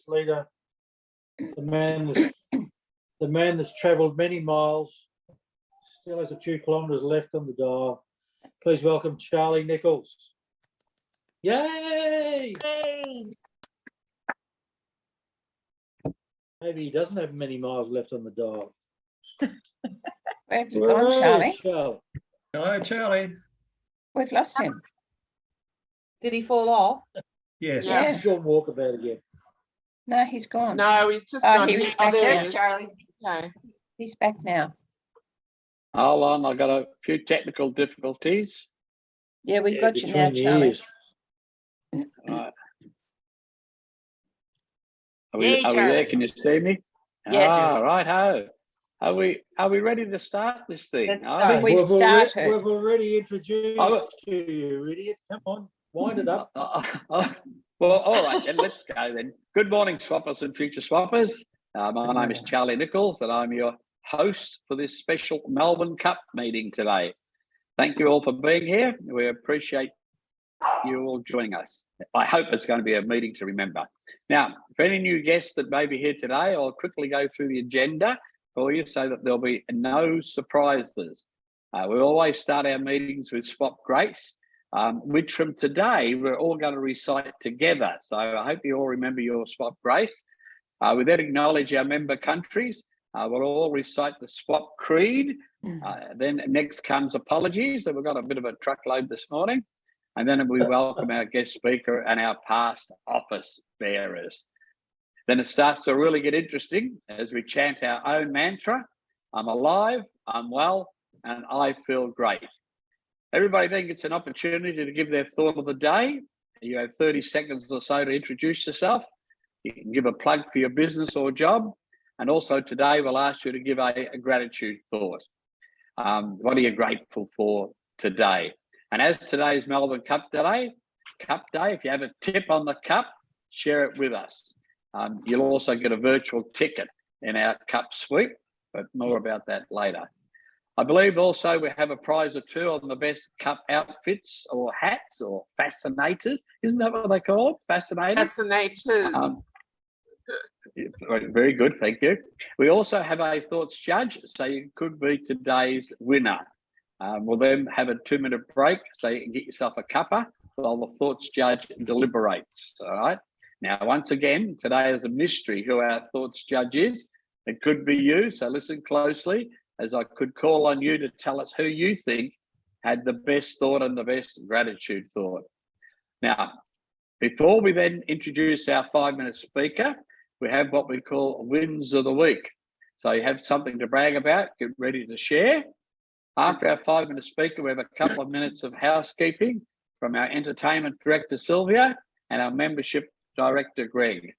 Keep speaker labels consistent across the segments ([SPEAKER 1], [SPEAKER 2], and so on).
[SPEAKER 1] leader, the man that's travelled many miles, still has a few kilometres left on the dial. Please welcome Charlie Nichols. Yay!
[SPEAKER 2] Yay!
[SPEAKER 1] Maybe he doesn't have many miles left on the dial.
[SPEAKER 3] Where have you gone, Charlie?
[SPEAKER 1] Charlie.
[SPEAKER 4] Hello, Charlie.
[SPEAKER 3] We've lost him.
[SPEAKER 2] Did he fall off?
[SPEAKER 4] Yes.
[SPEAKER 3] Yeah.
[SPEAKER 1] He's gone walkabout again.
[SPEAKER 3] No, he's gone.
[SPEAKER 5] No, he's just
[SPEAKER 3] Oh,
[SPEAKER 5] not.
[SPEAKER 3] he was
[SPEAKER 5] Oh,
[SPEAKER 3] back
[SPEAKER 5] there
[SPEAKER 3] there.
[SPEAKER 5] he is, Charlie. Okay.
[SPEAKER 3] He's back now.
[SPEAKER 6] Hold on, I've got a few technical difficulties.
[SPEAKER 3] Yeah, we've
[SPEAKER 1] Yeah,
[SPEAKER 3] got you now,
[SPEAKER 1] between the
[SPEAKER 3] Charlie.
[SPEAKER 1] ears.
[SPEAKER 6] Right. Are
[SPEAKER 2] Yay,
[SPEAKER 6] we there?
[SPEAKER 2] Charlie.
[SPEAKER 6] Can you see me?
[SPEAKER 3] Yes.
[SPEAKER 6] Right. Are we ready to start this thing?
[SPEAKER 2] Let's
[SPEAKER 6] Are
[SPEAKER 2] start.
[SPEAKER 6] we?
[SPEAKER 3] We've started.
[SPEAKER 1] We've already introduced
[SPEAKER 6] Oh.
[SPEAKER 1] you, you idiot. Come on, wind it up.
[SPEAKER 6] Well, all right, then let's go then. Good morning, swappers and future swappers. My name is Charlie Nichols, and I'm your host for this special Melbourne Cup meeting today. Thank you all for being here. We appreciate you all joining us. I hope it's going to be a meeting to remember. Now, for any new guests that may be here today, I'll quickly go through the agenda for you so that there'll be no surprises. We always start our meetings with Swap Grace, which from today we're all going to recite together. So I hope you all remember your Swap Grace. We then acknowledge our member countries. We'll all recite the Swap Creed. Then next comes apologies. So we've got a bit of a truckload this morning. And then we welcome our guest speaker and our past office bearers. Then it starts to really get interesting as we chant our own mantra. I'm alive, I'm well, and I feel great. Everybody then gets an opportunity to give their thought of the day. You have 30 seconds or so to introduce yourself. You can give a plug for your business or job. And also today, we'll ask you to give a gratitude thought. What are you grateful for today? And as today's Melbourne Cup Day, if you have a tip on the cup, share it with us. You'll also get a virtual ticket in our cup sweep, but more about that later. I believe also we have a prize or two on the best cup outfits or hats or fascinators. Isn't that what they call fascinators?
[SPEAKER 5] Fascinators.
[SPEAKER 6] Very good, thank you. We also have a thoughts judge, so you could be today's winner. We'll then have a 2-minute break, so you can get yourself a cuppa while the thoughts judge deliberates. All right. Now, once again, today is a mystery who our thoughts judge is. It could be you, so listen closely, as I could call on you to tell us who you think had the best thought and the best gratitude thought. Now, before we then introduce our 5-minute speaker, we have what we call wins of the week. So you have something to brag about, get ready to share. After our 5-minute speaker, we have a couple of minutes of housekeeping from our entertainment director, Sylvia, and our membership director, Greg.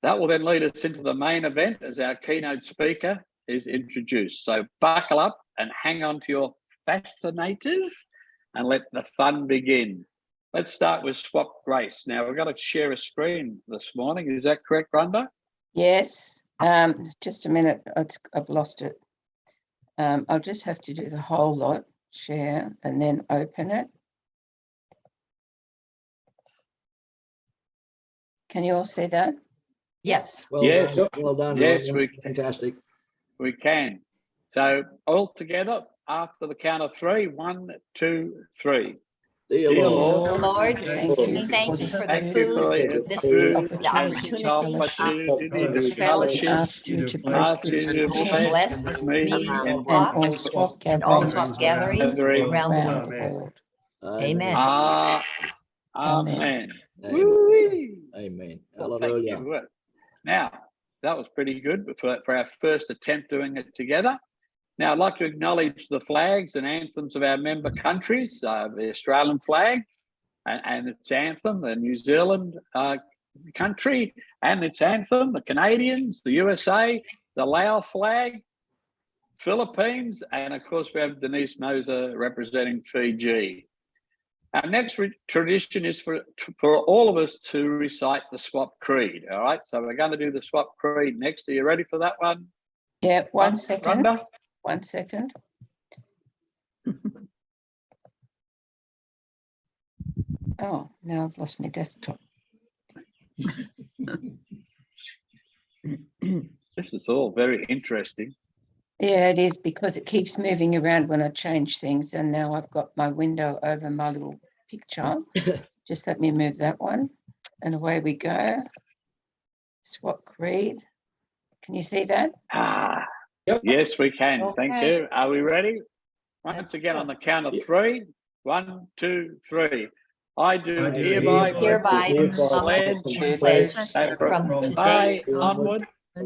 [SPEAKER 6] That will then lead us into the main event as our keynote speaker is introduced. So buckle up and hang on to your fascinators and let the fun begin. Let's start with Swap Grace. Now, we've got to share a screen this morning. Is that correct, Rhonda?
[SPEAKER 3] Yes. Just a minute. I've lost it. I'll just have to do the whole lot, share, and then open it. Can you all see that?
[SPEAKER 2] Yes.
[SPEAKER 7] Well
[SPEAKER 6] Yes.
[SPEAKER 7] done. Well done.
[SPEAKER 6] Yes,
[SPEAKER 7] Ryan. Fantastic.
[SPEAKER 6] We can. So all together after the count of 3, 1, 2, 3.
[SPEAKER 7] Dear
[SPEAKER 6] Dear
[SPEAKER 7] Lord,
[SPEAKER 2] Lord,
[SPEAKER 3] Thank you.
[SPEAKER 2] thank you for the
[SPEAKER 6] Thank you for
[SPEAKER 2] food,
[SPEAKER 6] the
[SPEAKER 2] this
[SPEAKER 6] food
[SPEAKER 2] the
[SPEAKER 6] and
[SPEAKER 2] opportunity
[SPEAKER 6] the
[SPEAKER 2] to fellowship,
[SPEAKER 3] Ask you to
[SPEAKER 6] and
[SPEAKER 3] bless
[SPEAKER 6] ask you
[SPEAKER 3] this
[SPEAKER 6] to
[SPEAKER 3] meeting
[SPEAKER 2] bless this
[SPEAKER 6] me
[SPEAKER 2] meeting
[SPEAKER 6] and
[SPEAKER 3] and all
[SPEAKER 6] all
[SPEAKER 3] swap
[SPEAKER 2] and all
[SPEAKER 3] gatherings
[SPEAKER 2] swap gatherings
[SPEAKER 6] gathering
[SPEAKER 2] around the world.
[SPEAKER 3] the world.
[SPEAKER 2] Amen.
[SPEAKER 6] Amen.
[SPEAKER 7] Amen.
[SPEAKER 6] Woo-wee.
[SPEAKER 7] Amen.
[SPEAKER 6] Well, thank
[SPEAKER 7] Hallelujah.
[SPEAKER 6] you. Now, that was pretty good for our first attempt doing it together. Now, I'd like to acknowledge the flags and anthems of our member countries, the Australian flag and its anthem, the New Zealand country and its anthem, the Canadians, the USA, the Lao flag, Philippines, and of course we have Denise Moser representing Fiji. Our next tradition is for all of us to recite the Swap Creed. All right, so we're going to do the Swap Creed next. Are you ready for that one?
[SPEAKER 3] Yeah, one second.
[SPEAKER 6] Rhonda?
[SPEAKER 3] 1 second. Oh, now I've lost my desktop.
[SPEAKER 6] This is all very interesting.
[SPEAKER 3] Yeah, it is because it keeps moving around when I change things. And now I've got my window over my little picture. Just let me move that one. And away we go. Swap creed. Can you see that?
[SPEAKER 1] Yep.
[SPEAKER 6] Yes, we can. Thank
[SPEAKER 5] Okay.
[SPEAKER 6] you. Are we ready? Once again, on the count of three. 1, 2, 3. I do
[SPEAKER 4] I do
[SPEAKER 6] hereby
[SPEAKER 2] hereby
[SPEAKER 6] pledge
[SPEAKER 5] pledge
[SPEAKER 6] that from
[SPEAKER 2] from
[SPEAKER 6] today
[SPEAKER 2] today
[SPEAKER 6] onward,
[SPEAKER 2] I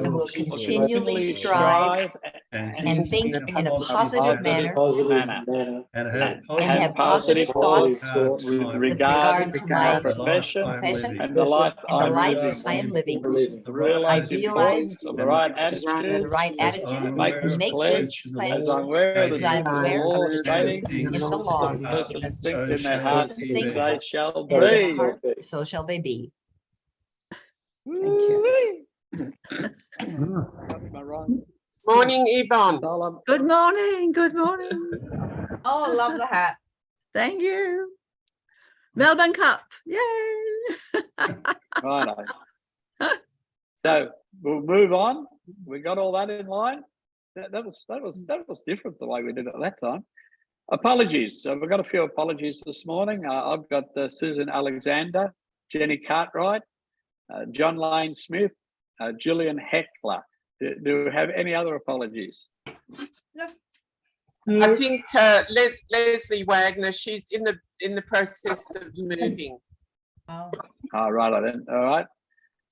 [SPEAKER 2] will continually
[SPEAKER 6] strive
[SPEAKER 2] and think in a positive manner
[SPEAKER 1] Positive
[SPEAKER 4] and
[SPEAKER 2] and have positive
[SPEAKER 1] thoughts
[SPEAKER 2] thoughts
[SPEAKER 6] with
[SPEAKER 2] with
[SPEAKER 6] regard
[SPEAKER 2] regard to my
[SPEAKER 6] profession
[SPEAKER 2] profession
[SPEAKER 6] and the life
[SPEAKER 2] and the
[SPEAKER 6] I'm
[SPEAKER 2] life
[SPEAKER 6] living.
[SPEAKER 2] I am living.
[SPEAKER 6] Realize the
[SPEAKER 2] realize
[SPEAKER 6] importance of the right
[SPEAKER 2] The
[SPEAKER 6] attitude.
[SPEAKER 2] right attitude
[SPEAKER 6] Make this
[SPEAKER 2] make
[SPEAKER 6] pledge
[SPEAKER 2] this pledge
[SPEAKER 6] as I'm aware of the
[SPEAKER 2] as I'm
[SPEAKER 6] truth of the
[SPEAKER 2] aware
[SPEAKER 6] law
[SPEAKER 2] of the
[SPEAKER 6] stating
[SPEAKER 2] truth in the law
[SPEAKER 6] that the person
[SPEAKER 2] stating
[SPEAKER 6] thinks in their
[SPEAKER 4] so
[SPEAKER 6] heart,
[SPEAKER 2] shall he be.
[SPEAKER 6] they shall
[SPEAKER 2] in their
[SPEAKER 6] be.
[SPEAKER 2] heart, so shall they be.
[SPEAKER 3] Thank you.
[SPEAKER 6] Am I wrong?
[SPEAKER 5] Morning, Yvonne.
[SPEAKER 6] Solemn.
[SPEAKER 7] Good morning. Good morning.
[SPEAKER 5] Oh, I love the hat.
[SPEAKER 7] Thank you. Melbourne Cup. Yay.
[SPEAKER 6] Righto. So we'll move on. We got all that in line. That was different the way we did it that time. Apologies. So we've got a few apologies this morning. I've got Susan Alexander, Jenny Cartwright, John Lane Smith, Gillian Heckler. Do we have any other apologies?
[SPEAKER 5] I think Leslie Wagner, she's in the process of moving.
[SPEAKER 6] All right, then. All right.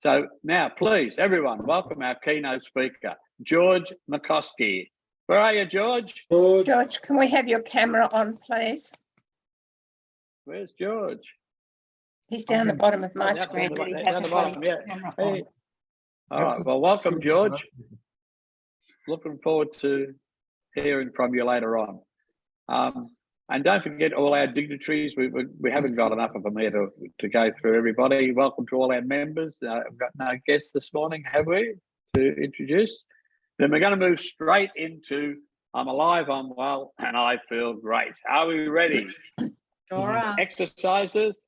[SPEAKER 6] So now, please, everyone, welcome our keynote speaker, George Markoski. Where are you, George?
[SPEAKER 3] George, can we have your camera on, please?
[SPEAKER 6] Where's George?
[SPEAKER 3] He's down the bottom of my
[SPEAKER 6] down
[SPEAKER 3] screen,
[SPEAKER 6] the
[SPEAKER 3] but he
[SPEAKER 6] bottom,
[SPEAKER 3] hasn't
[SPEAKER 6] down the
[SPEAKER 3] got
[SPEAKER 6] bottom,
[SPEAKER 3] his
[SPEAKER 6] yeah.
[SPEAKER 3] camera
[SPEAKER 6] Hey.
[SPEAKER 3] on.
[SPEAKER 6] All right. Well, welcome, George. Looking forward to hearing from you later on. And don't forget all our dignitaries. We haven't got enough of them here to go through everybody. Welcome to all our members. I've got no guests this morning, have we, to introduce? Then we're going to move straight into I'm alive, I'm well, and I feel great. Are we ready?
[SPEAKER 5] Sure are.
[SPEAKER 6] Exercises.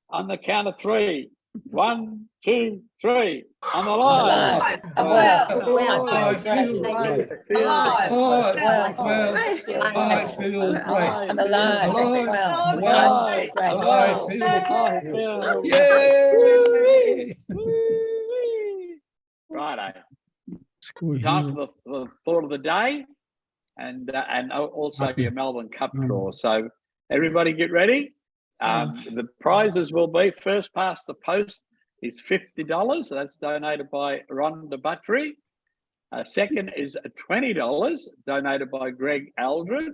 [SPEAKER 6] On the count of 3. 1, 2, 3. I'm alive.
[SPEAKER 3] I'm well.
[SPEAKER 4] I feel
[SPEAKER 3] Thank you.
[SPEAKER 5] Alive.
[SPEAKER 4] I feel great.
[SPEAKER 3] I'm alive.
[SPEAKER 4] Alive.
[SPEAKER 3] Well,
[SPEAKER 4] Well.
[SPEAKER 3] I feel great.
[SPEAKER 4] I feel
[SPEAKER 6] feel
[SPEAKER 4] Yay!
[SPEAKER 6] Righto. Time for the thought of the day and also your Melbourne Cup draw. So everybody get ready. The prizes will be first past the post is $50. That's donated by Rhonda Buttery. Second is $20 donated by Greg Aldred.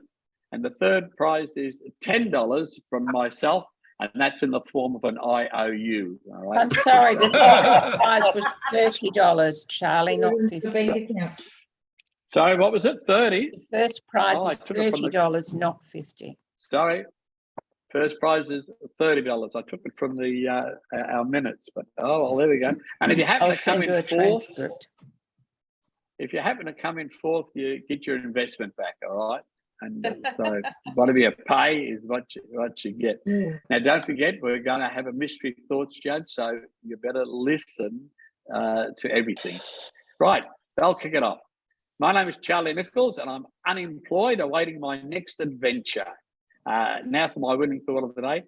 [SPEAKER 6] And the third prize is $10 from myself. And that's in the form of an IOU. All right.
[SPEAKER 3] I'm sorry, the first prize was $30, Charlie, not 50.
[SPEAKER 6] Sorry, what was it? 30?
[SPEAKER 3] The first prize
[SPEAKER 6] Oh, I
[SPEAKER 3] is
[SPEAKER 6] took it from the-
[SPEAKER 3] $30, not 50.
[SPEAKER 6] Sorry. First prize is $30. I took it from the our minutes, but well, there we go. And if you happen
[SPEAKER 3] I'll
[SPEAKER 6] to come
[SPEAKER 3] send you a
[SPEAKER 6] in fourth,
[SPEAKER 3] transcript.
[SPEAKER 6] if you happen to come in fourth, you get your investment back. All right. And so whatever you pay is what you get. Now, don't forget, we're going to have a mystery thoughts judge, so you better listen to everything. Right, I'll kick it off. My name is Charlie Nichols, and I'm unemployed, awaiting my next adventure. Now for my winning thought of the day.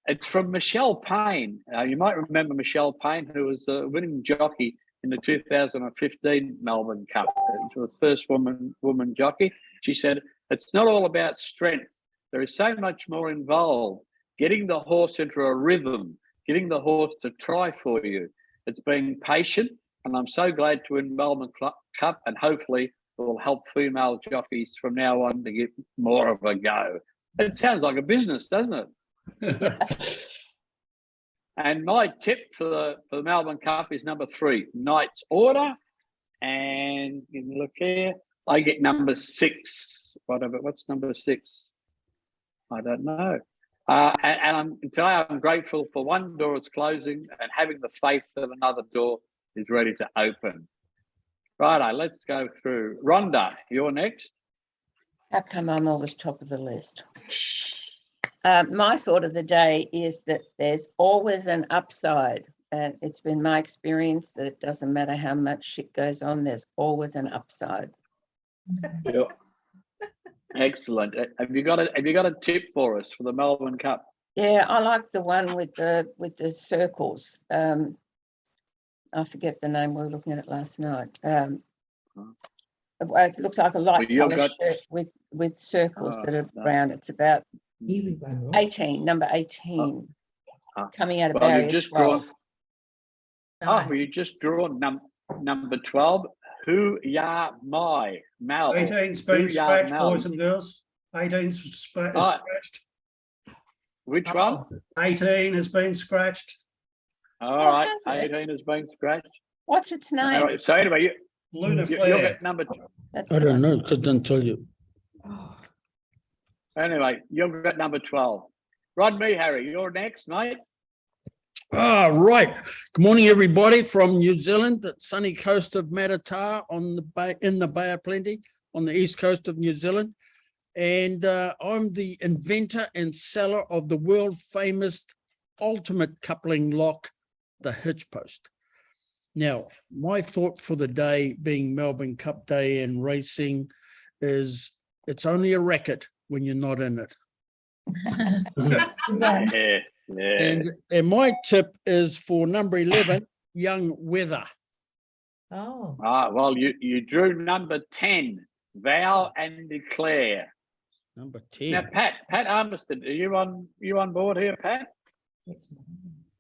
[SPEAKER 6] It's from Michelle Payne. You might remember Michelle Payne, who was a winning jockey in the 2015 Melbourne Cup. It was the first woman jockey. She said, "It's not all about strength. There is so much more involved. Getting the horse into a rhythm, getting the horse to try for you. It's being patient, and I'm so glad to win Melbourne Cup, and hopefully it will help female jockeys from now on to get more of a go." It sounds like a business, doesn't it? And my tip for the Melbourne Cup is number 3, Knight's Order. And you can look here, I get number 6. What's number 6? I don't know. And today I'm grateful for one door is closing and having the faith that another door is ready to open. Righto, let's go through. Rhonda, you're next.
[SPEAKER 3] How come I'm always top of the list? My thought of the day is that there's always an upside. And it's been my experience that it doesn't matter how much shit goes on, there's always an upside.
[SPEAKER 6] Yeah. Excellent. Have you got a tip for us for the Melbourne Cup?
[SPEAKER 3] Yeah, I like the one with the circles. I forget the name. We were looking at it last night. It looks like a light
[SPEAKER 6] you've
[SPEAKER 3] colour
[SPEAKER 6] got-
[SPEAKER 3] shirt with circles that are
[SPEAKER 6] no.
[SPEAKER 3] round. It's about
[SPEAKER 4] Everyone, right?
[SPEAKER 3] 18, number 18, coming out of
[SPEAKER 6] Well,
[SPEAKER 3] barrier
[SPEAKER 6] you've just
[SPEAKER 3] 12.
[SPEAKER 6] drawn. Oh, you just drawn number 12. Who ya my Mel?
[SPEAKER 8] 18's been
[SPEAKER 6] Who ya
[SPEAKER 8] scratched,
[SPEAKER 6] Mel?
[SPEAKER 8] boys and girls. 18's
[SPEAKER 6] Ah.
[SPEAKER 8] scratched.
[SPEAKER 6] Which one?
[SPEAKER 8] 18 has been scratched.
[SPEAKER 6] All
[SPEAKER 3] Oh,
[SPEAKER 6] right,
[SPEAKER 3] has it?
[SPEAKER 6] 18 has been scratched.
[SPEAKER 3] What's its
[SPEAKER 6] All
[SPEAKER 3] name?
[SPEAKER 6] right, so anyway,
[SPEAKER 8] Lunar
[SPEAKER 6] you're
[SPEAKER 8] flare.
[SPEAKER 6] at number.
[SPEAKER 3] That's
[SPEAKER 4] I
[SPEAKER 3] the
[SPEAKER 4] don't
[SPEAKER 3] one.
[SPEAKER 4] know, couldn't tell you.
[SPEAKER 6] Anyway, you've got number 12. Rod me, Harry. You're next, mate.
[SPEAKER 4] Right. Good morning, everybody from New Zealand, the sunny coast of Matata on the bay, in the Bay of Plenty, on the east coast of New Zealand. And I'm the inventor and seller of the world famous ultimate coupling lock, the hitch post. Now, my thought for the day, being Melbourne Cup Day and racing, is it's only a racket when you're not in it.
[SPEAKER 6] Yeah, yeah.
[SPEAKER 4] And my tip is for number 11, Young Weather.
[SPEAKER 2] Oh,
[SPEAKER 6] Well, you drew number 10, Vow and Declare.
[SPEAKER 4] Number
[SPEAKER 6] Now,
[SPEAKER 4] 10.
[SPEAKER 6] Pat Armiston, are you on board here, Pat?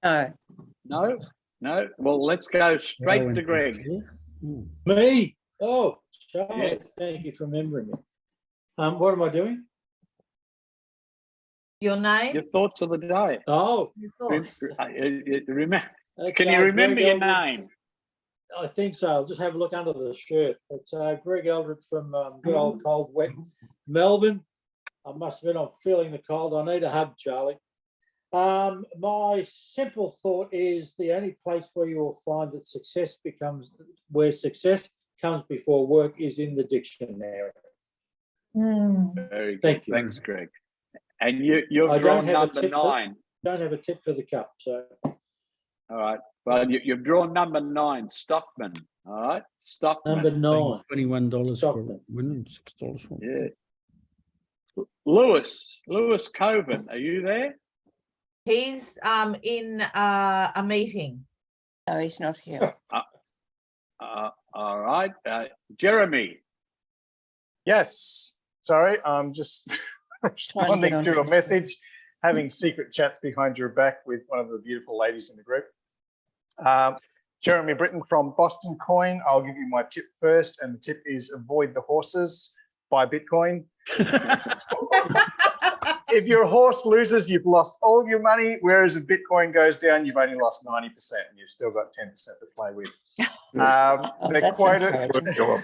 [SPEAKER 3] No,
[SPEAKER 6] No. Well, let's go straight
[SPEAKER 4] Rowan
[SPEAKER 6] to Greg.
[SPEAKER 4] Declare. Hmm.
[SPEAKER 1] Me? Oh, Charles,
[SPEAKER 6] Yes.
[SPEAKER 1] thank you for remembering me. What am I doing?
[SPEAKER 2] your name?
[SPEAKER 6] Your thoughts of the day.
[SPEAKER 1] Oh,
[SPEAKER 2] Your thoughts.
[SPEAKER 6] Remember?
[SPEAKER 1] it's,
[SPEAKER 6] Can you remember
[SPEAKER 1] Greg
[SPEAKER 6] your
[SPEAKER 1] Eldred.
[SPEAKER 6] name?
[SPEAKER 1] I think so. I'll just have a look under the shirt. It's Greg Eldred from good old cold, wet Melbourne. I must admit I'm feeling the cold. I need a hug, Charlie. My simple thought is the only place where you will find that success comes before work is in the dictionary.
[SPEAKER 6] Very good.
[SPEAKER 1] Thank you.
[SPEAKER 6] Thanks, Greg. And you've
[SPEAKER 1] I
[SPEAKER 6] drawn
[SPEAKER 1] don't have a
[SPEAKER 6] number
[SPEAKER 1] tip for-
[SPEAKER 6] 9.
[SPEAKER 1] Don't have a tip for the cup, so
[SPEAKER 6] All right. Well, you've drawn number 9, Stockman. All right, Stockman.
[SPEAKER 1] number 9.
[SPEAKER 4] $21 for
[SPEAKER 1] Stockman.
[SPEAKER 4] winning, $6 for.
[SPEAKER 6] Yeah. Lewis Coven, are you there?
[SPEAKER 2] He's in a meeting.
[SPEAKER 3] no, he's not here.
[SPEAKER 6] All right. Jeremy.
[SPEAKER 9] Yes, sorry, I'm just responding
[SPEAKER 3] on
[SPEAKER 9] to a
[SPEAKER 3] Facebook.
[SPEAKER 9] message, having secret chats behind your back with one of the beautiful ladies in the group. Jeremy Britton from Boston Coin. I'll give you my tip first, and the tip is avoid the horses, buy Bitcoin. If your horse loses, you've lost all of your money, whereas if Bitcoin goes down, you've only lost 90% and you've still got 10% to play with.
[SPEAKER 3] Oh,
[SPEAKER 9] They're
[SPEAKER 3] that's
[SPEAKER 9] quoted,
[SPEAKER 3] encouraging.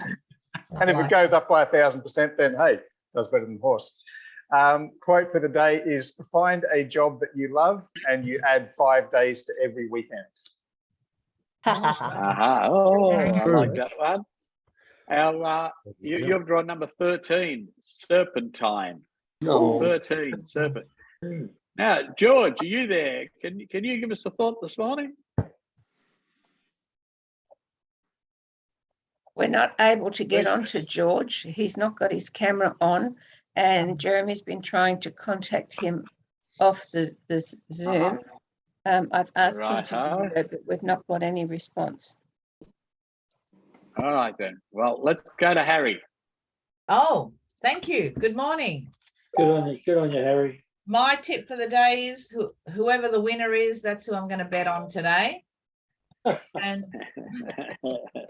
[SPEAKER 9] and if it goes up by 1,000%, then hey, does better than the horse. Quote for the day is find a job that you love and you add 5 days to every weekend.
[SPEAKER 6] Aha. Oh, I like that one. You've drawn number 13, Serpentine.
[SPEAKER 4] Oh.
[SPEAKER 6] 13, Serpent. Now, George, are you there? Can you give us a thought this morning?
[SPEAKER 3] We're not able to get onto George. He's not got his camera on, and Jeremy's been trying to contact him off the Zoom. I've asked him to
[SPEAKER 6] Righto.
[SPEAKER 3] do that, but we've not got any response.
[SPEAKER 6] All right, then. Well, let's go to Harry.
[SPEAKER 2] Oh, thank you. Good morning.
[SPEAKER 1] Good on you, Harry.
[SPEAKER 2] My tip for the day is whoever the winner is, that's who I'm going to bet on today. And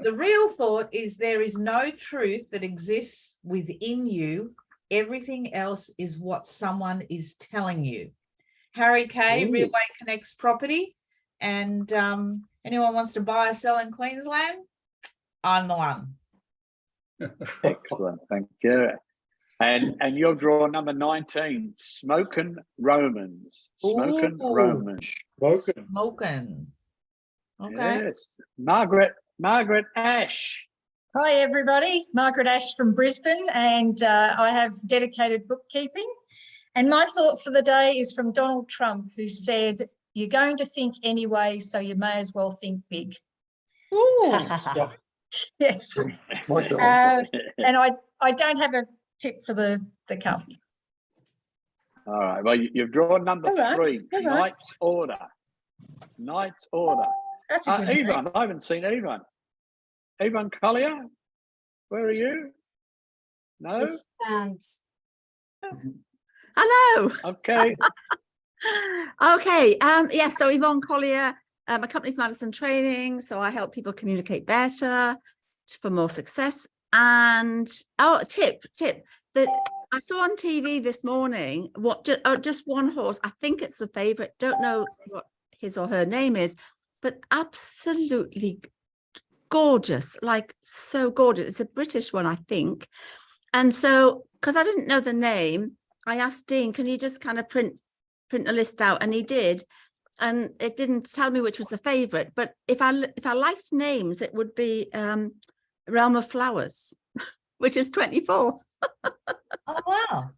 [SPEAKER 2] the real thought is there is no truth that exists within you. Everything else is what someone is telling you. Harry Kay,
[SPEAKER 1] Ooh.
[SPEAKER 2] Realway Connects Property. And anyone wants to buy or sell in Queensland, I'm the one.
[SPEAKER 6] Excellent. Thank you. And you'll draw number 19, Smokin' Romans. Smokin'
[SPEAKER 2] Ooh.
[SPEAKER 6] Romans.
[SPEAKER 1] Spoken.
[SPEAKER 2] Smoking. Okay.
[SPEAKER 6] Yes. Margaret Ash.
[SPEAKER 10] Hi, everybody. Margaret Ash from Brisbane, and I have dedicated bookkeeping. And my thought for the day is from Donald Trump, who said, "You're going to think anyway, so you may as well think big." Yes. And I don't have a tip for the cup.
[SPEAKER 6] All right. Well, you've drawn number
[SPEAKER 3] All right,
[SPEAKER 6] 3,
[SPEAKER 3] all right.
[SPEAKER 6] Knight's Order. Knight's Order.
[SPEAKER 10] That's a good name.
[SPEAKER 6] Yvonne, I haven't seen Yvonne. Yvonne Collier, where are you? No?
[SPEAKER 7] Hello.
[SPEAKER 6] Okay.
[SPEAKER 7] Okay. Yeah. So Yvonne Collier, my company's Madison Training. So I help people communicate better for more success. And tip that I saw on TV this morning. Just one horse. I think it's the favorite. Don't know what his or her name is, but absolutely gorgeous. Like so gorgeous. It's a British one, I think. And so, because I didn't know the name, I asked Dean, can you just kind of print a list out? And he did. And it didn't tell me which was the favorite. But if I liked names, it would be Realm of Flowers, which is 24.
[SPEAKER 2] Oh, wow.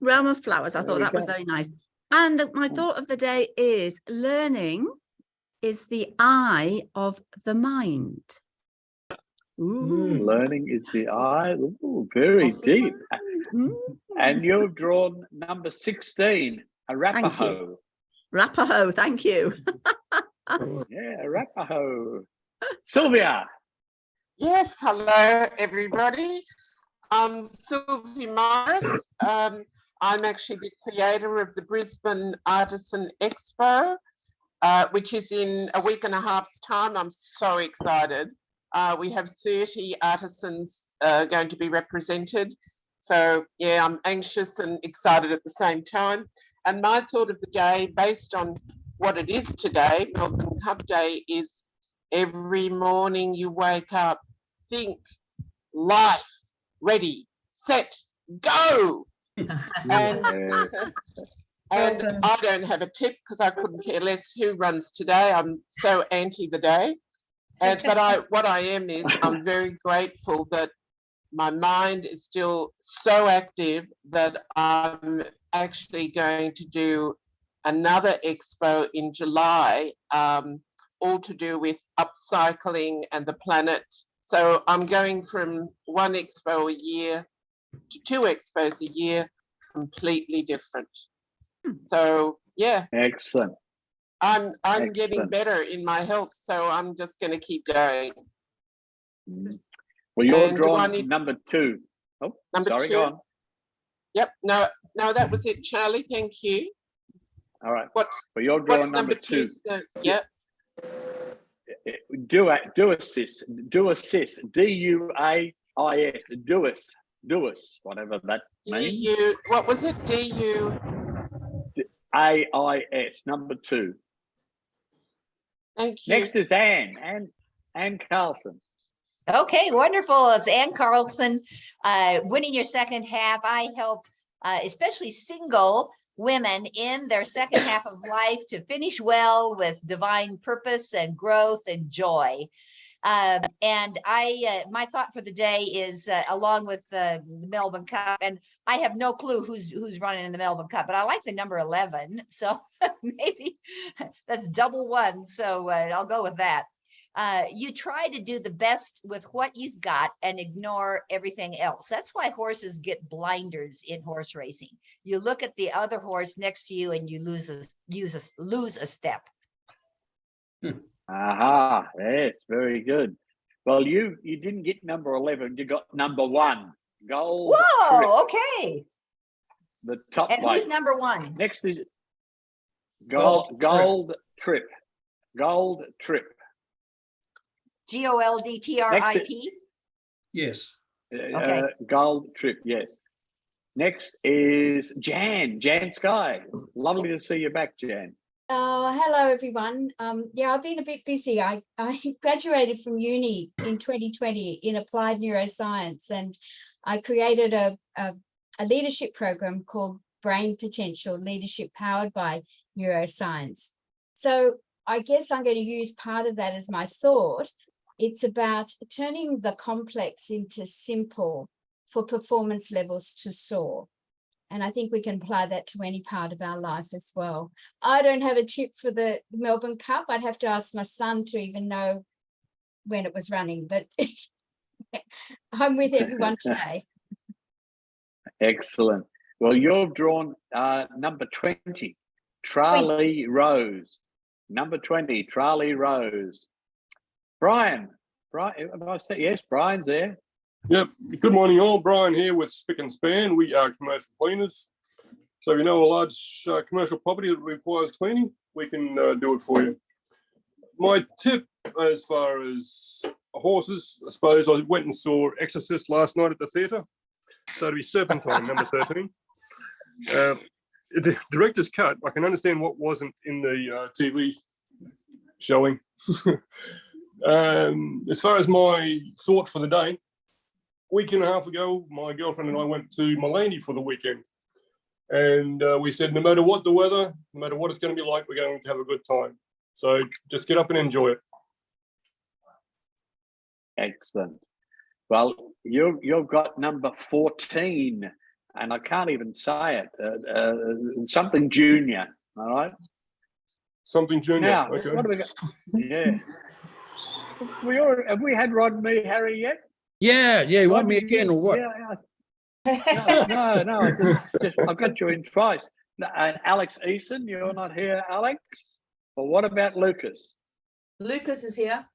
[SPEAKER 7] Realm of Flowers. I
[SPEAKER 6] There
[SPEAKER 7] thought
[SPEAKER 6] we
[SPEAKER 7] that was
[SPEAKER 6] go.
[SPEAKER 7] very nice. And my thought of the day is learning is the eye of the mind. Ooh.
[SPEAKER 6] Learning is the eye. Ooh, very deep. And you've drawn number 16, Arapaho.
[SPEAKER 7] Arapaho, thank you.
[SPEAKER 6] Yeah, Arapaho. Sylvia.
[SPEAKER 5] Yes, hello everybody. I'm Sylvie Morris. I'm actually the creator of the Brisbane Artisan Expo, which is in a week and a half's time. I'm so excited. We have 30 artisans going to be represented. So yeah, I'm anxious and excited at the same time. And my thought of the day, based on what it is today, Melbourne Cup Day, is every morning you wake up, think, life, ready, set, go. And I don't have a tip because I couldn't care less who runs today. I'm so anti the day. But what I am is I'm very grateful that my mind is still so active that I'm actually going to do another expo in July, all to do with upcycling and the planet. So I'm going from one expo a year to 2 expos a year, completely different. So yeah.
[SPEAKER 6] Excellent.
[SPEAKER 5] I'm getting
[SPEAKER 6] Excellent.
[SPEAKER 5] better in my health, so I'm just going to keep going.
[SPEAKER 6] Well, you're
[SPEAKER 5] And do I
[SPEAKER 6] drawn
[SPEAKER 5] need-
[SPEAKER 6] number 2. Oh,
[SPEAKER 5] Number
[SPEAKER 6] sorry,
[SPEAKER 5] 2?
[SPEAKER 6] go on.
[SPEAKER 5] Yep. No, that was it, Charlie. Thank you.
[SPEAKER 6] All right.
[SPEAKER 5] What's
[SPEAKER 6] Well, you're
[SPEAKER 5] what's
[SPEAKER 6] drawn number 2.
[SPEAKER 5] So, yep.
[SPEAKER 6] Do assist. D-U-A-I-S. Do us, whatever that means.
[SPEAKER 5] What was it? D-U.
[SPEAKER 6] A-I-S, number 2.
[SPEAKER 5] Thank you.
[SPEAKER 6] Next is Anne Carlson.
[SPEAKER 11] Okay, wonderful. It's Ann Carlson. Winning your second half. I help especially single women in their second half of life to finish well with divine purpose and growth and joy. And my thought for the day is along with the Melbourne Cup, and I have no clue who's running in the Melbourne Cup, but I like the number 11, so maybe that's double 1. So I'll go with that. You try to do the best with what you've got and ignore everything else. That's why horses get blinders in horse racing. You look at the other horse next to you and you lose a step.
[SPEAKER 6] Aha, yes, very good. Well, you didn't get number 11, you got number 1. Gold.
[SPEAKER 11] Whoa,
[SPEAKER 6] Trip,
[SPEAKER 11] okay.
[SPEAKER 6] the top
[SPEAKER 11] And
[SPEAKER 6] weight.
[SPEAKER 11] who's number 1?
[SPEAKER 6] Next is
[SPEAKER 8] Gold
[SPEAKER 6] Gold Trip. Gold Trip.
[SPEAKER 11] Goldtrip.
[SPEAKER 8] Yes.
[SPEAKER 11] Okay.
[SPEAKER 6] Gold Trip, yes. Next is Jan Sky. Lovely to see you back, Jan.
[SPEAKER 12] Hello, everyone. Yeah, I've been a bit busy. I graduated from uni in 2020 in applied neuroscience, and I created a leadership program called Brain Potential Leadership Powered by Neuroscience. So I guess I'm going to use part of that as my thought. It's about turning the complex into simple for performance levels to soar. And I think we can apply that to any part of our life as well. I don't have a tip for the Melbourne Cup. I'd have to ask my son to even know when it was running, but I'm with everyone today.
[SPEAKER 6] Excellent. Well, you've drawn number 20, Charlie Rose. Number 20, Charlie Rose. Brian, have I said yes? Brian's there.
[SPEAKER 13] Yep. Good morning, all. Brian here with Spick and Span. We are commercial cleaners. So if you know a large commercial property that requires cleaning, we can do it for you. My tip as far as horses, I suppose I went and saw Exorcist last night at the theatre. So to be Serpentine, number 13. The director's cut, I can understand what wasn't in the TV showing. As far as my thought for the day, week and a half ago, my girlfriend and I went to Malandi for the weekend. And we said, no matter what the weather, no matter what it's going to be like, we're going to have a good time. So just get up and enjoy it.
[SPEAKER 6] Excellent. Well, you've got number 14, and I can't even say it. Something junior, all right?
[SPEAKER 13] Something junior,
[SPEAKER 6] now,
[SPEAKER 13] okay.
[SPEAKER 6] What have we got? Yeah. Have we had Rod Me Harry yet?
[SPEAKER 4] Yeah, you want me again or what?
[SPEAKER 6] Yeah. No. I've got you in twice. And Alex Eason, you're not here, Alex? Well, what about Lucas?
[SPEAKER 2] Lucas is here.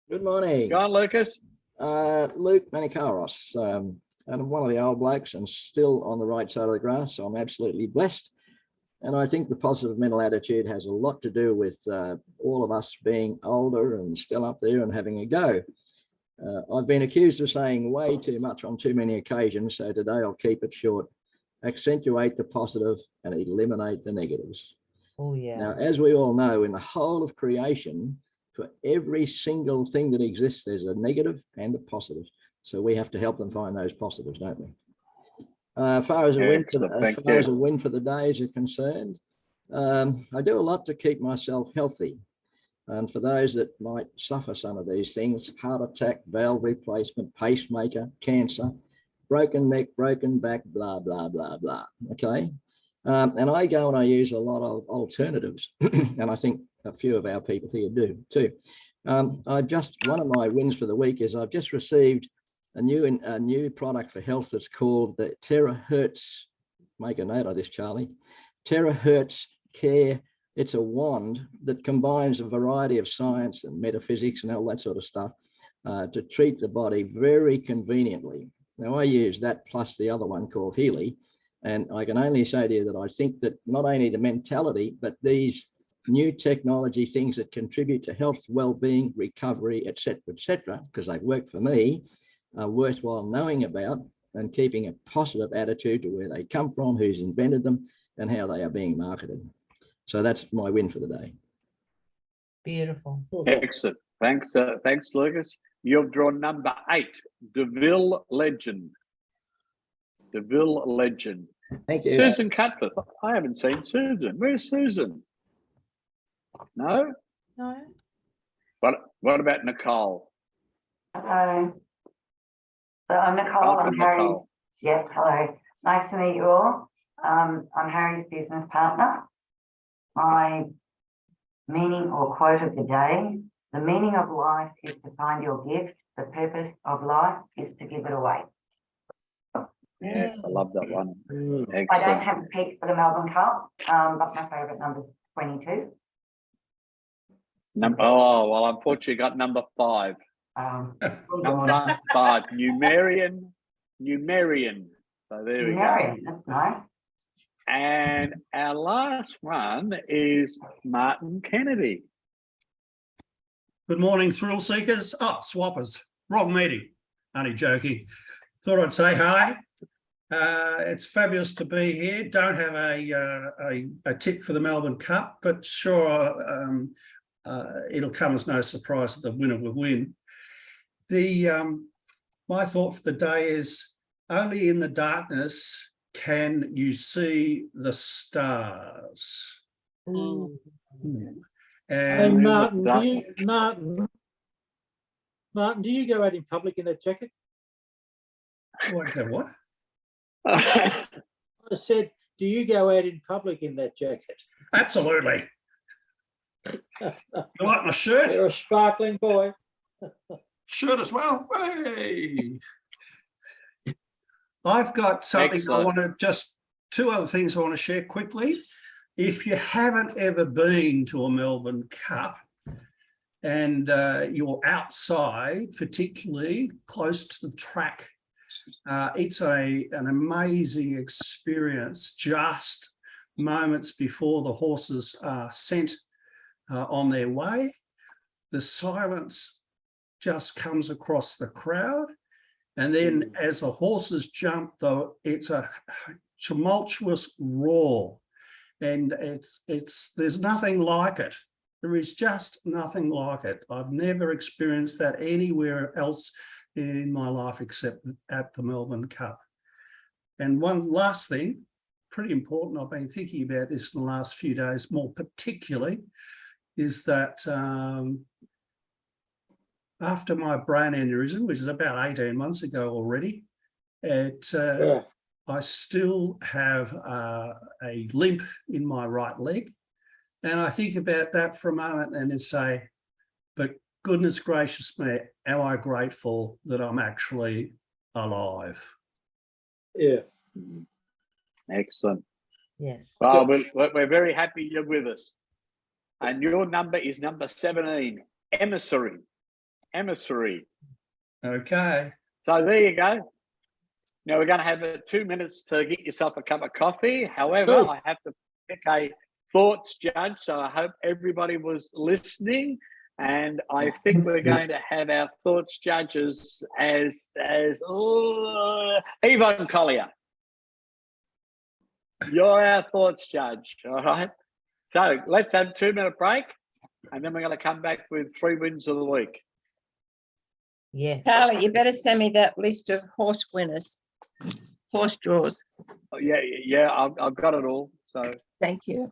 [SPEAKER 14] Good morning.
[SPEAKER 6] Go on, Lucas.
[SPEAKER 14] Luke Manikaros. And I'm one of the old blokes and still on the right side of the grass, so I'm absolutely blessed. And I think the positive mental attitude has a lot to do with all of us being older and still up there and having a go. I've been accused of saying way too much on too many occasions, so today I'll keep it short. Accentuate the positive and eliminate the negatives.
[SPEAKER 2] Oh, yeah.
[SPEAKER 14] Now, as we all know, in the whole of creation, for every single thing that exists, there's a negative and a positive. So we have to help them find those positives, don't we? As far as a win for the days are concerned, I do a lot to keep myself healthy. And for those that might suffer some of these things, heart attack, valve replacement, pacemaker, cancer, broken neck, broken back, blah, blah, blah, blah. Okay. And I go and I use a lot of alternatives. And I think a few of our people here do too. One of my wins for the week is I've just received a new product for health that's called the Terahertz. Make a note of this, Charlie. Terahertz Care. It's a wand that combines a variety of science and metaphysics and all that sort of stuff to treat the body very conveniently. Now I use that plus the other one called Healy. And I can only say to you that I think that not only the mentality, but these new technology things that contribute to health, well-being, recovery, etc., because they work for me, are worthwhile knowing about and keeping a positive attitude to where they come from, who's invented them, and how they are being marketed. So that's my win for the day.
[SPEAKER 2] Beautiful.
[SPEAKER 6] Excellent. Thanks, Lucas. You've drawn number 8, DeVille Legend. DeVille Legend.
[SPEAKER 14] Thank you.
[SPEAKER 6] Susan Cutcliffe. I haven't seen Susan. Where's Susan? No?
[SPEAKER 2] No.
[SPEAKER 6] What about Nicole?
[SPEAKER 15] Hello. So I'm Nicole.
[SPEAKER 6] Welcome,
[SPEAKER 15] I'm Harry's.
[SPEAKER 6] Nicole.
[SPEAKER 15] Yes, hello. Nice to meet you all. I'm Harry's business partner. My meaning or quote of the day: the meaning of life is to find your gift. The purpose of life is to give it away.
[SPEAKER 6] Yeah, I love that one.
[SPEAKER 15] I don't have a pick for the Melbourne Cup, but my favourite number is 22.
[SPEAKER 6] Well, unfortunately, you got number 5. Number 5, Numerian. So there we go.
[SPEAKER 15] That's nice.
[SPEAKER 6] And our last one is Martin Kennedy.
[SPEAKER 8] Good morning, thrill seekers. Oh, swappers. Wrong meeting. Only joking. Thought I'd say hi. It's fabulous to be here. Don't have a tip for the Melbourne Cup, but sure, it'll come as no surprise that the winner will win. My thought for the day is only in the darkness can you see the stars.
[SPEAKER 1] And Martin, do you go out in public in that jacket?
[SPEAKER 8] Okay, what?
[SPEAKER 1] I said, do you go out in public in that jacket?
[SPEAKER 8] Absolutely. You like my shirt?
[SPEAKER 1] You're a sparkling boy.
[SPEAKER 8] Shirt as well. Hey. I've got something I
[SPEAKER 6] Excellent.
[SPEAKER 8] want to just, two other things I want to share quickly. If you haven't ever been to a Melbourne Cup and you're outside, particularly close to the track, it's an amazing experience just moments before the horses are sent on their way. The silence just comes across the crowd. And then as the horses jump, though, it's a tumultuous roar. And there's nothing like it. There is just nothing like it. I've never experienced that anywhere else in my life except at the Melbourne Cup. And one last thing, pretty important, I've been thinking about this in the last few days more particularly, is that after my brain aneurysm, which is about 18 months ago already, I still have a limp in my right leg. And I think about that for a moment and then say, but goodness gracious me, am I grateful that I'm actually alive?
[SPEAKER 1] Yeah.
[SPEAKER 6] Excellent.
[SPEAKER 2] Yes.
[SPEAKER 6] Well, we're very happy you're with us. And your number is number 17, emissary. Emissary.
[SPEAKER 8] Okay.
[SPEAKER 6] So there you go. Now we're going to have 2 minutes to get yourself a cup of coffee. However, I have to pick a thoughts judge. So I hope everybody was listening. And I think we're going to have our thoughts judges as Yvonne Collier. You're our thoughts judge, all right? So let's have a 2-minute break, and then we're going to come back with 3 wins of the week.
[SPEAKER 2] Yes.
[SPEAKER 3] Charlie, you better send me that list of horse winners, horse draws.
[SPEAKER 6] Oh, yeah, I've got it all. So
[SPEAKER 3] Thank you.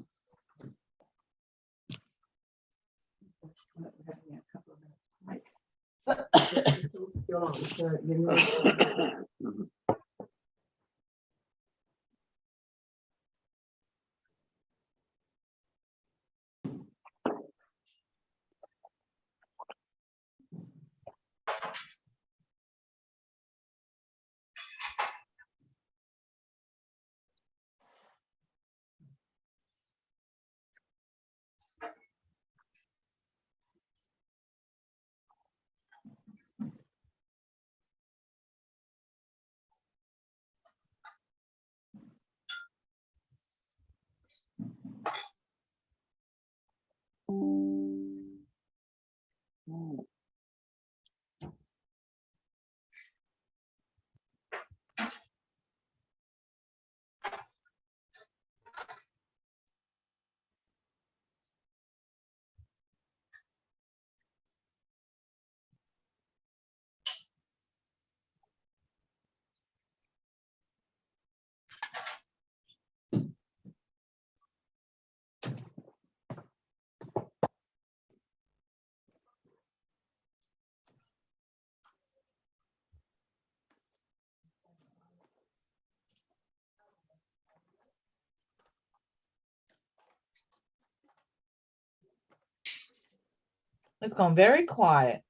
[SPEAKER 2] It's gone very quiet.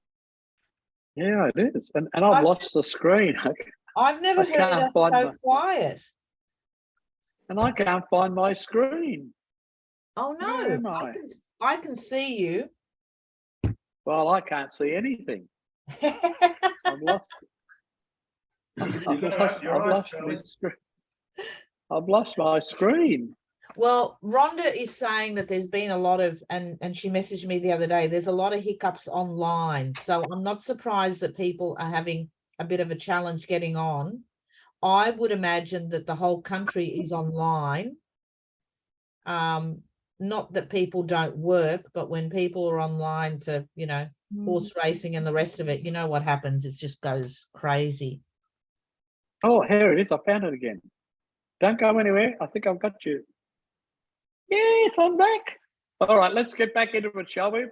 [SPEAKER 6] yeah, it is. And I've lost the screen.
[SPEAKER 2] I've never
[SPEAKER 6] I
[SPEAKER 2] heard
[SPEAKER 6] can't
[SPEAKER 2] us
[SPEAKER 6] find
[SPEAKER 2] so
[SPEAKER 6] my-
[SPEAKER 2] quiet.
[SPEAKER 6] And I can't find my screen.
[SPEAKER 2] Oh
[SPEAKER 6] Where
[SPEAKER 2] no,
[SPEAKER 6] am I?
[SPEAKER 2] I can see you.
[SPEAKER 6] Well, I can't see anything. I've lost. I've lost my screen.
[SPEAKER 2] Well, Rhonda is saying that there's been a lot of, and she messaged me the other day, there's a lot of hiccups online. So I'm not surprised that people are having a bit of a challenge getting on. I would imagine that the whole country is online. Not that people don't work, but when people are online for, horse racing and the rest of it, you know what happens? It just goes crazy.
[SPEAKER 6] Oh, here it is. I found it again. Don't go anywhere. I think I've got you. Yes, I'm back. All right, let's get back into it, shall we?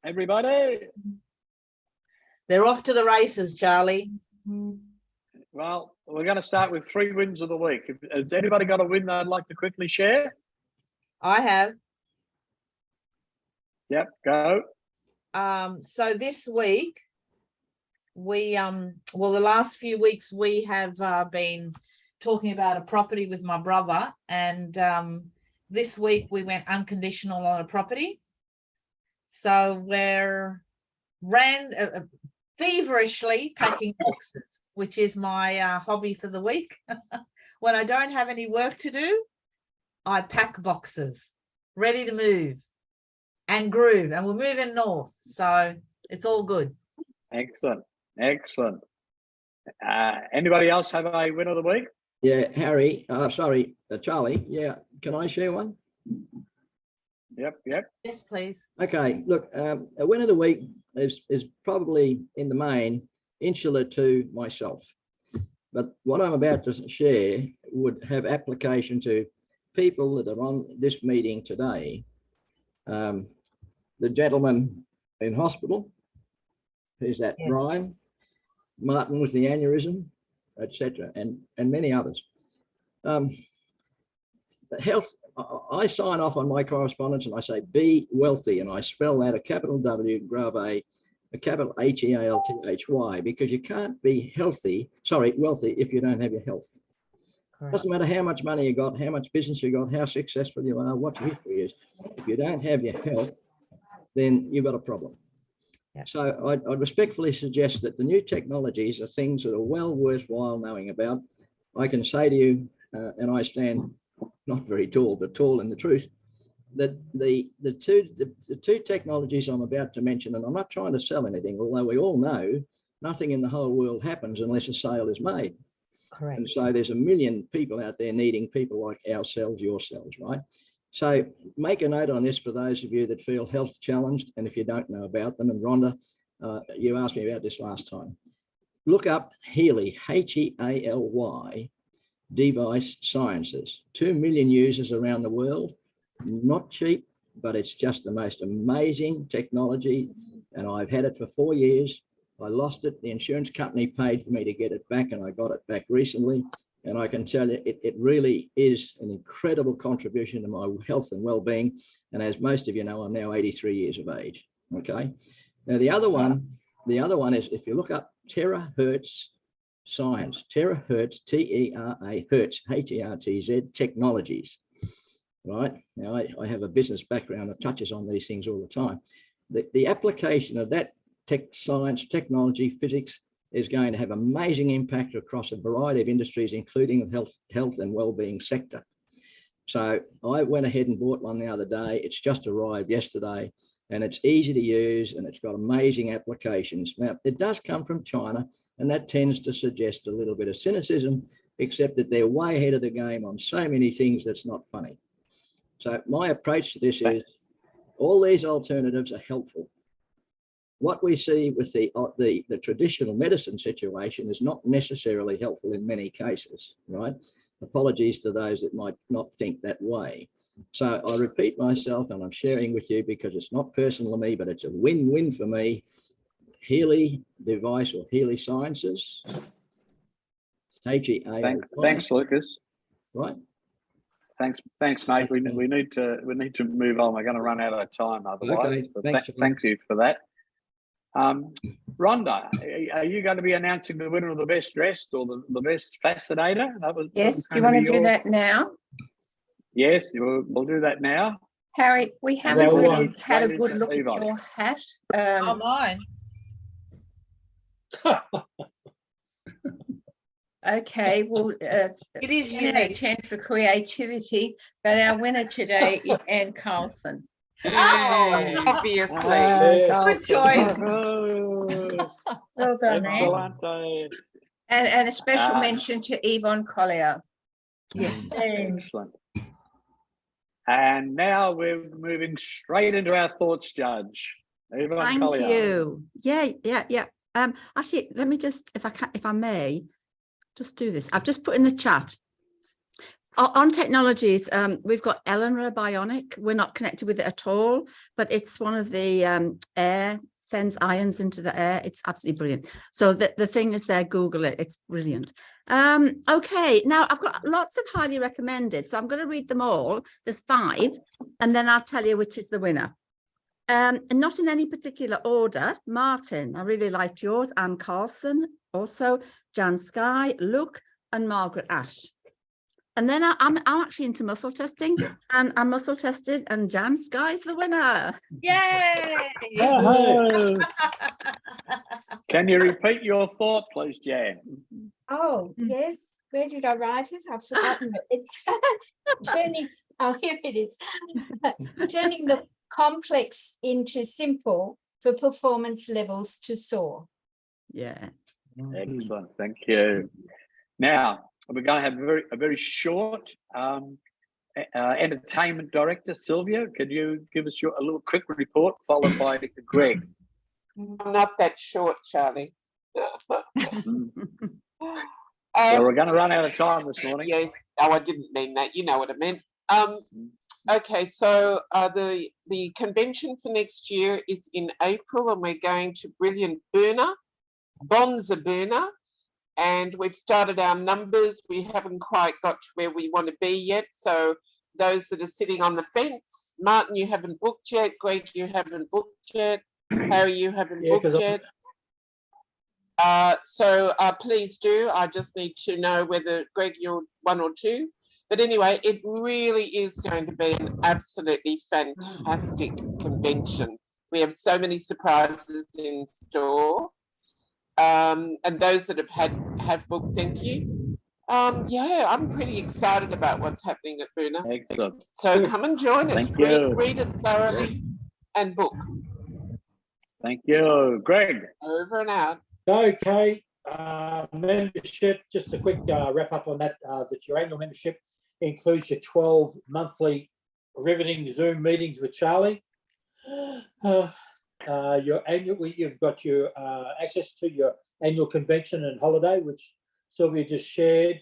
[SPEAKER 6] Everybody.
[SPEAKER 2] They're off to the races, Charlie.
[SPEAKER 6] Well, we're going to start with 3 wins of the week. Has anybody got a win they'd like to quickly share?
[SPEAKER 2] I have.
[SPEAKER 6] Yep, go.
[SPEAKER 2] So this week, we well, the last few weeks we have been talking about a property with my brother, and this week we went unconditional on a property. So we're feverishly packing boxes, which is my hobby for the week. When I don't have any work to do, I pack boxes, ready to move and groove, and we're moving north, so it's all good.
[SPEAKER 6] Excellent, excellent. Anybody else have a win of the week?
[SPEAKER 14] Yeah, Harry, Charlie, yeah, can I share one?
[SPEAKER 6] Yep.
[SPEAKER 2] Yes, please.
[SPEAKER 14] Okay, look, a win of the week is probably in the main insular to myself. But what I'm about to share would have application to people that are on this meeting today. The gentleman in hospital, who's that,
[SPEAKER 2] Yes.
[SPEAKER 14] Brian, Martin with the aneurysm, etc., and many others. Health, I sign off on my correspondence and I say be wealthy, and I spell that a capital W, grave a capital HEALTHY, because you can't be wealthy if you don't have your health.
[SPEAKER 2] Correct.
[SPEAKER 14] Doesn't matter how much money you got, how much business you got, how successful you are, what your history is. If you don't have your health, then you've got a problem.
[SPEAKER 2] Yep.
[SPEAKER 14] So I'd respectfully suggest that the new technologies are things that are well worthwhile knowing about. I can say to you, and I stand not very tall, but tall in the truth, that the two technologies I'm about to mention, and I'm not trying to sell anything, although we all know nothing in the whole world happens unless a sale is made.
[SPEAKER 2] Correct.
[SPEAKER 14] And so there's a million people out there needing people like ourselves, yourselves, right? So make a note on this for those of you that feel health challenged, and if you don't know about them, and Rhonda, you asked me about this last time. Look up Healy, HEALY, Device Sciences. 2 million users around the world. Not cheap, but it's just the most amazing technology, and I've had it for 4 years. I lost it. The insurance company paid for me to get it back, and I got it back recently. And I can tell you, it really is an incredible contribution to my health and well-being. And as most of you know, I'm now 83 years of age. Okay. Now the other one is, if you look up terahertz science, terahertz, TERA, Hertz, HERTZ technologies. Right now, I have a business background that touches on these things all the time. The application of that science, technology, physics is going to have amazing impact across a variety of industries, including the health and well-being sector. So I went ahead and bought one the other day. It's just arrived yesterday, and it's easy to use, and it's got amazing applications. Now, it does come from China, and that tends to suggest a little bit of cynicism, except that they're way ahead of the game on so many things that's not funny. So my approach to this is all these alternatives are helpful. What we see with the traditional medicine situation is not necessarily helpful in many cases, right? Apologies to those that might not think that way. So I repeat myself, and I'm sharing with you because it's not personal to me, but it's a win-win for me. Healy Device or Healy Sciences. HEALY.
[SPEAKER 6] Thanks, Lucas.
[SPEAKER 14] Right.
[SPEAKER 6] Thanks, mate. We need to move on. We're going to run out of time otherwise.
[SPEAKER 14] Okay.
[SPEAKER 6] Thank you for that. Rhonda, are you going to be announcing the winner of the best dressed or the best fascinator?
[SPEAKER 3] Yes. Do you want to do that now?
[SPEAKER 6] Yes, we'll do that now.
[SPEAKER 3] Harry, we haven't really had a good look at your hat.
[SPEAKER 2] Oh, mine.
[SPEAKER 3] Okay, well,
[SPEAKER 2] it is
[SPEAKER 3] 10 out of 10 for creativity, but our winner today is Anne Carlson.
[SPEAKER 5] Oh, obviously.
[SPEAKER 2] Good choice.
[SPEAKER 3] Well done, Anne. And a special mention to Yvonne Collier.
[SPEAKER 2] Yes.
[SPEAKER 6] Excellent. And now we're moving straight into our thoughts, Judge. Yvonne
[SPEAKER 12] Thank
[SPEAKER 6] Collier.
[SPEAKER 12] you. Yeah. Actually, let me just, if I may, just do this. I've just put in the chat. On technologies, we've got Eleanor Bionic. We're not connected with it at all, but it's one of the air
[SPEAKER 7] sends ions into the air. It's absolutely brilliant. So the thing is there, Google it. It's brilliant. Okay, now I've got lots of highly recommended. So I'm going to read them all. There's 5, and then I'll tell you which is the winner. And not in any particular order. Martin, I really liked yours. Anne Carlson, also Jan Sky, Luke, and Margaret Ash. And then I'm actually into muscle testing, and I muscle tested, and Jan Sky's the winner.
[SPEAKER 2] Yay!
[SPEAKER 6] Can you repeat your thought, please, Jan?
[SPEAKER 12] Oh, yes. Where did I write it? I've forgotten it. It's turning, oh, here it is. Turning the complex into simple for performance levels to soar.
[SPEAKER 7] Yeah.
[SPEAKER 6] Excellent. Thank you. Now, we're going to have a very short entertainment director, Sylvia. Could you give us a little quick report, followed by Greg?
[SPEAKER 5] I'm not that short, Charlie.
[SPEAKER 6] Well, we're going to run out of time this morning.
[SPEAKER 5] Yes. Oh, I didn't mean that. You know what I meant. Okay, so the convention for next year is in April, and we're going to brilliant Bonza Burner, and we've started our numbers. We haven't quite got to where we want to be yet. So those that are sitting on the fence, Martin, you haven't booked yet. Greg, you haven't booked yet. Harry, you haven't booked yet. So please do. I just need to know whether, Greg, you're 1 or 2. But anyway, it really is going to be an absolutely fantastic convention. We have so many surprises in store. And those that have booked, thank you. Yeah, I'm pretty excited about what's happening at Boona.
[SPEAKER 6] Excellent.
[SPEAKER 5] So come and join us.
[SPEAKER 6] Thank you.
[SPEAKER 5] Read it thoroughly and book.
[SPEAKER 6] Thank you. Greg.
[SPEAKER 5] Over and out.
[SPEAKER 1] Okay, membership, just a quick wrap up on that, that your annual membership includes your 12 monthly riveting Zoom meetings with Charlie. Your annual, you've got your access to your annual convention and holiday, which Sylvia just shared.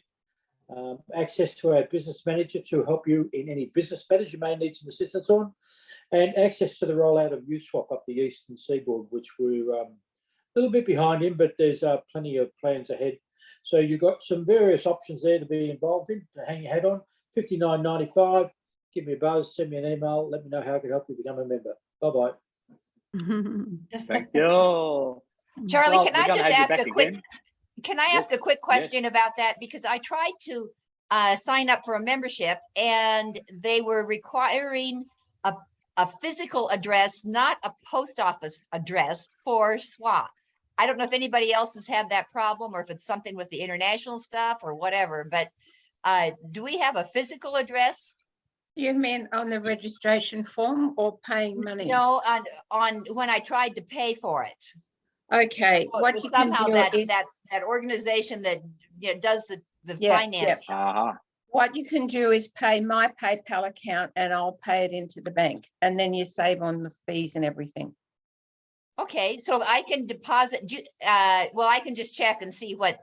[SPEAKER 1] Access to our business manager to help you in any business matters you may need some assistance on, and access to the rollout of USwap up the eastern seaboard, which we're a little bit behind him, but there's plenty of plans ahead. So you've got some various options there to be involved in, to hang your hat on. $59.95. Give me a buzz, send me an email, let me know how I can help you become a member. Bye-bye.
[SPEAKER 6] Thank you.
[SPEAKER 11] Charlie,
[SPEAKER 6] Well,
[SPEAKER 11] can I
[SPEAKER 6] we're gonna
[SPEAKER 11] just
[SPEAKER 6] have you
[SPEAKER 11] ask
[SPEAKER 6] back
[SPEAKER 11] a quick,
[SPEAKER 6] again.
[SPEAKER 11] can I ask a quick question about that? Because I tried to sign up for a membership, and they were requiring a physical address, not a post office address for SWAT. I don't know if anybody else has had that problem, or if it's something with the international stuff or whatever, but do we have a physical address?
[SPEAKER 3] You mean on the registration form or paying money?
[SPEAKER 11] No, on when I tried to pay for it.
[SPEAKER 3] Okay,
[SPEAKER 11] Well,
[SPEAKER 3] what
[SPEAKER 11] it was
[SPEAKER 3] you can
[SPEAKER 11] somehow
[SPEAKER 3] do
[SPEAKER 11] that
[SPEAKER 3] is
[SPEAKER 11] that organization that does the
[SPEAKER 3] Yeah,
[SPEAKER 11] finance.
[SPEAKER 3] what you can do is pay my PayPal account, and I'll pay it into the bank, and then you save on the fees and everything.
[SPEAKER 11] Okay, so I can deposit. Well, I can just check and see what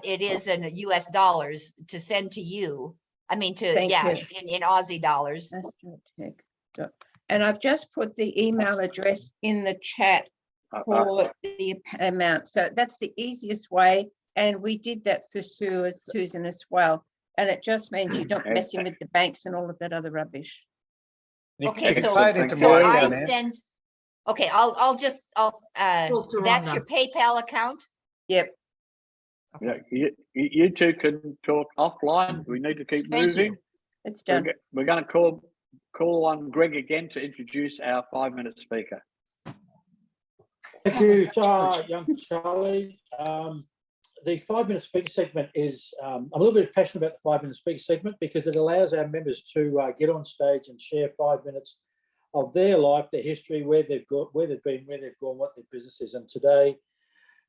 [SPEAKER 11] it is in US dollars to send to you. I mean,
[SPEAKER 3] Thank you.
[SPEAKER 11] in Aussie dollars.
[SPEAKER 3] And I've just put the email address in the chat for the amount. So that's the easiest way. And we did that for Susan as well. And it just means you're not messing with the banks and all of that other rubbish.
[SPEAKER 11] Okay, so I send. Okay, I'll that's your PayPal account.
[SPEAKER 3] Yep.
[SPEAKER 6] Yeah, you two can talk offline. We need to keep moving.
[SPEAKER 3] It's done.
[SPEAKER 6] We're going to call on Greg again to introduce our 5-minute speaker.
[SPEAKER 1] Thank you, young Charlie. The 5-minute speaker segment is, I'm a little bit passionate about the 5-minute speaker segment because it allows our members to get on stage and share 5 minutes of their life, their history, where they've been, where they've gone, what their business is. And today,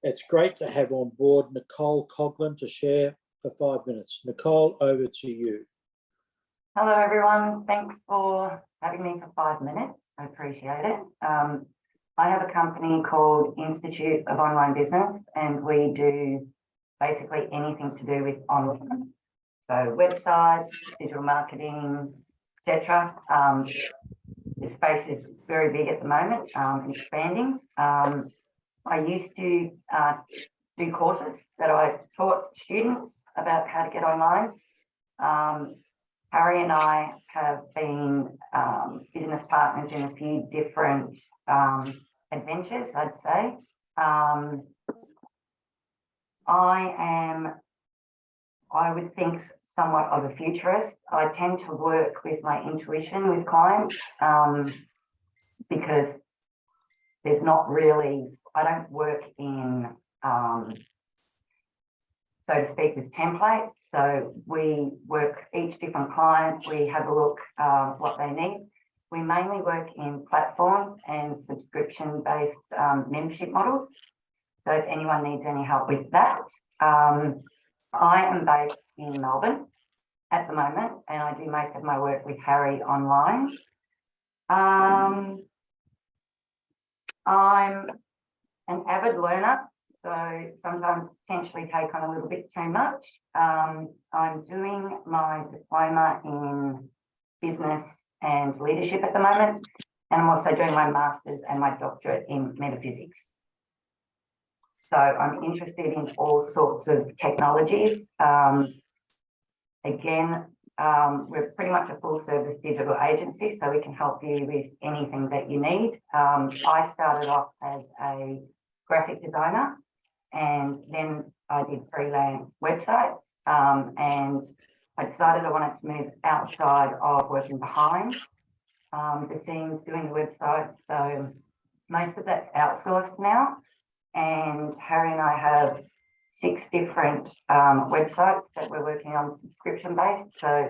[SPEAKER 1] it's great to have on board Nicole Coughlin to share for 5 minutes. Nicole, over to you.
[SPEAKER 15] Hello, everyone. Thanks for having me for 5 minutes. I appreciate it. I have a company called Institute of Online Business, and we do basically anything to do with online. So websites, digital marketing, etc. the space is very big at the moment and expanding. I used to do courses that I taught students about how to get online. Harry and I have been business partners in a few different adventures, I'd say. I would think somewhat of a futurist. I tend to work with my intuition with clients because there's not really, I don't work in, so to speak, with templates. So we work each different client, we have a look what they need. We mainly work in platforms and subscription-based membership models. So if anyone needs any help with that, I am based in Melbourne at the moment, and I do most of my work with Harry online. I'm an avid learner, so sometimes potentially take on a little bit too much. I'm doing my diploma in business and leadership at the moment, and I'm also doing my master's and my doctorate in metaphysics. So I'm interested in all sorts of technologies. Again, we're pretty much a full service digital agency, so we can help you with anything that you need. I started off as a graphic designer, and then I did freelance websites, and I decided I wanted to move outside of working behind the scenes doing the websites. So most of that's outsourced now. And Harry and I have 6 different websites that we're working on subscription based. So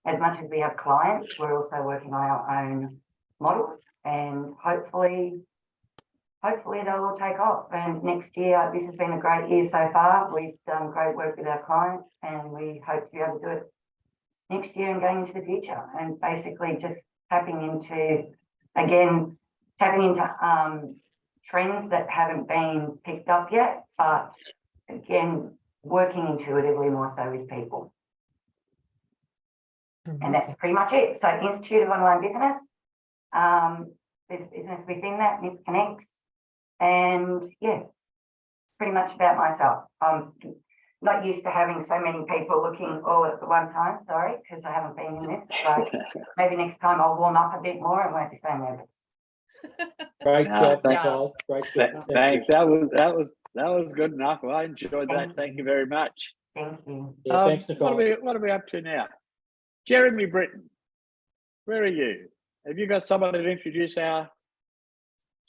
[SPEAKER 15] as much as we have clients, we're also working on our own models, and hopefully they'll all take off. And next year, this has been a great year so far. We've done great work with our clients, and we hope to be able to do it next year and going into the future. And basically just tapping into trends that haven't been picked up yet, but again, working intuitively more so with people. And that's pretty much it. So Institute of Online Business, there's business within that, Miss Connects, and yeah, pretty much about myself. I'm not used to having so many people looking all at the one time, sorry, because I haven't been in this. So maybe next time I'll warm up a bit more and won't be so nervous.
[SPEAKER 1] Great job,
[SPEAKER 6] thank-
[SPEAKER 1] Nicole. Great job.
[SPEAKER 6] Thanks. That was good enough. I enjoyed that. Thank you very much.
[SPEAKER 15] Thank you.
[SPEAKER 1] Yeah, thanks, Nicole.
[SPEAKER 6] What are we up to now? Jeremy Britton, where are you? Have you got someone to introduce our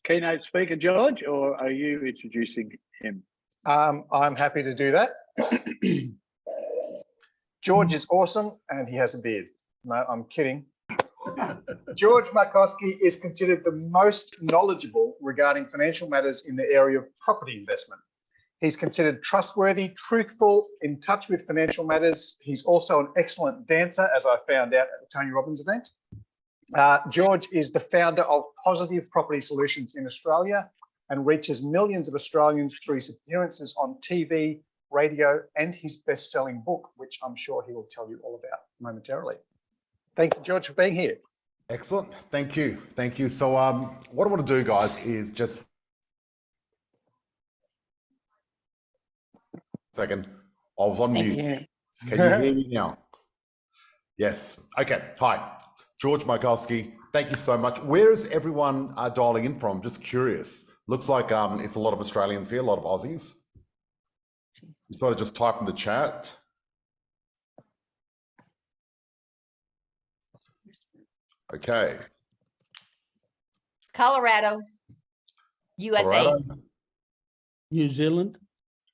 [SPEAKER 6] keynote speaker, George, or are you introducing him?
[SPEAKER 9] I'm happy to do that. George is awesome and he has a beard. No, I'm kidding. George Markoski is considered the most knowledgeable regarding financial matters in the area of property investment. He's considered trustworthy, truthful, in touch with financial matters. He's also an excellent dancer, as I found out at the Tony Robbins event. George is the founder of Positive Property Solutions in Australia and reaches millions of Australians through his appearances on TV, radio, and his best-selling book, which I'm sure he will tell you all about momentarily. Thank you, George, for being here.
[SPEAKER 16] Excellent. Thank you. Thank you. So what I want to do, guys, is just second. I was on mute. Can you hear me now? Yes. Okay. Hi, George Markoski. Thank you so much. Where is everyone dialing in from? Just curious. Looks like it's a lot of Australians here, a lot of Aussies. You thought I'd just type in the chat. Okay.
[SPEAKER 11] Colorado, USA.
[SPEAKER 16] Colorado,
[SPEAKER 4] New Zealand.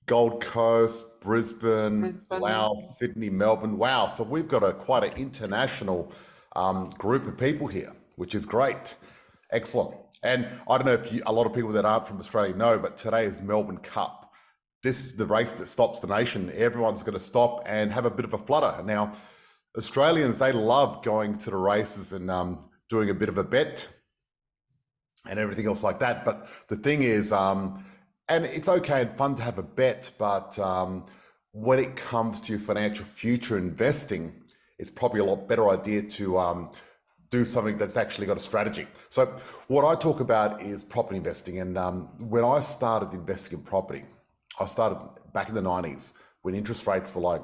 [SPEAKER 16] Gold Coast, Brisbane, Laos, Sydney, Melbourne. Wow. So we've got quite an international group of people here, which is great. Excellent. And I don't know if a lot of people that aren't from Australia know, but today is Melbourne Cup. This is the race that stops the nation. Everyone's going to stop and have a bit of a flutter. Now, Australians, they love going to the races and doing a bit of a bet and everything else like that. But the thing is, and it's okay and fun to have a bet, but when it comes to your financial future investing, it's probably a lot better idea to do something that's actually got a strategy. So what I talk about is property investing. And when I started investing in property, I started back in the 90s when interest rates were like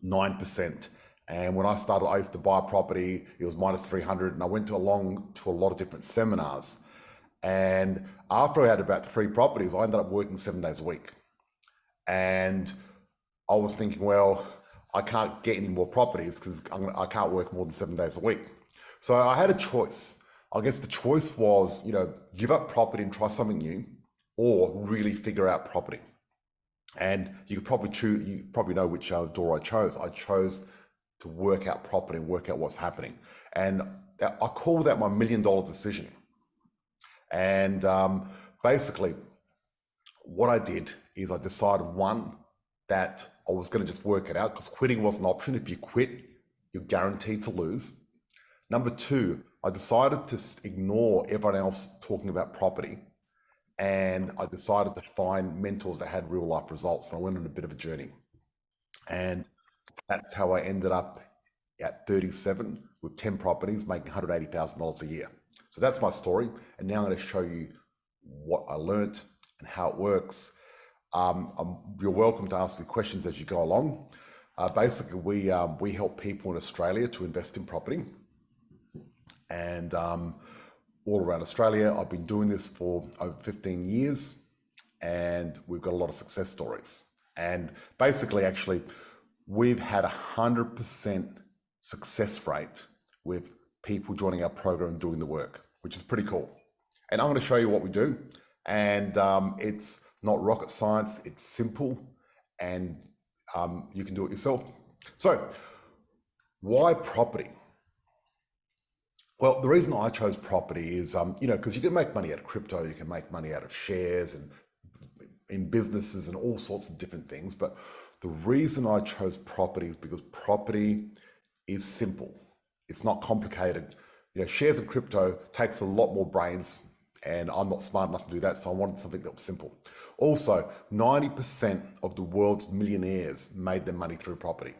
[SPEAKER 16] 9%. And when I started, I used to buy a property, it was minus 300. And I went to a lot of different seminars. And after I had about 3 properties, I ended up working 7 days a week. And I was thinking, well, I can't get any more properties because I can't work more than 7 days a week. So I had a choice. I guess the choice was, give up property and try something new, or really figure out property. And you could probably choose. You probably know which door I chose. I chose to work out property and work out what's happening. And I call that my $1 million decision. And basically, what I did is I decided, one, that I was going to just work it out because quitting was an option. If you quit, you're guaranteed to lose. Number 2, I decided to ignore everyone else talking about property, and I decided to find mentors that had real life results. And I went on a bit of a journey, and that's how I ended up at 37 with 10 properties, making $180,000 a year. So that's my story. And now I'm going to show you what I learned and how it works. You're welcome to ask me questions as you go along. Basically, we help people in Australia to invest in property. And all around Australia, I've been doing this for over 15 years, and we've got a lot of success stories. And basically, actually, we've had 100% success rate with people joining our program and doing the work, which is pretty cool. And I'm going to show you what we do. And it's not rocket science, it's simple, and you can do it yourself. So, why property? Well, the reason I chose property is, because you can make money out of crypto, you can make money out of shares and in businesses and all sorts of different things. But the reason I chose property is because property is simple. It's not complicated. Shares and crypto takes a lot more brains, and I'm not smart enough to do that. So I wanted something that was simple. Also, 90% of the world's millionaires made their money through property.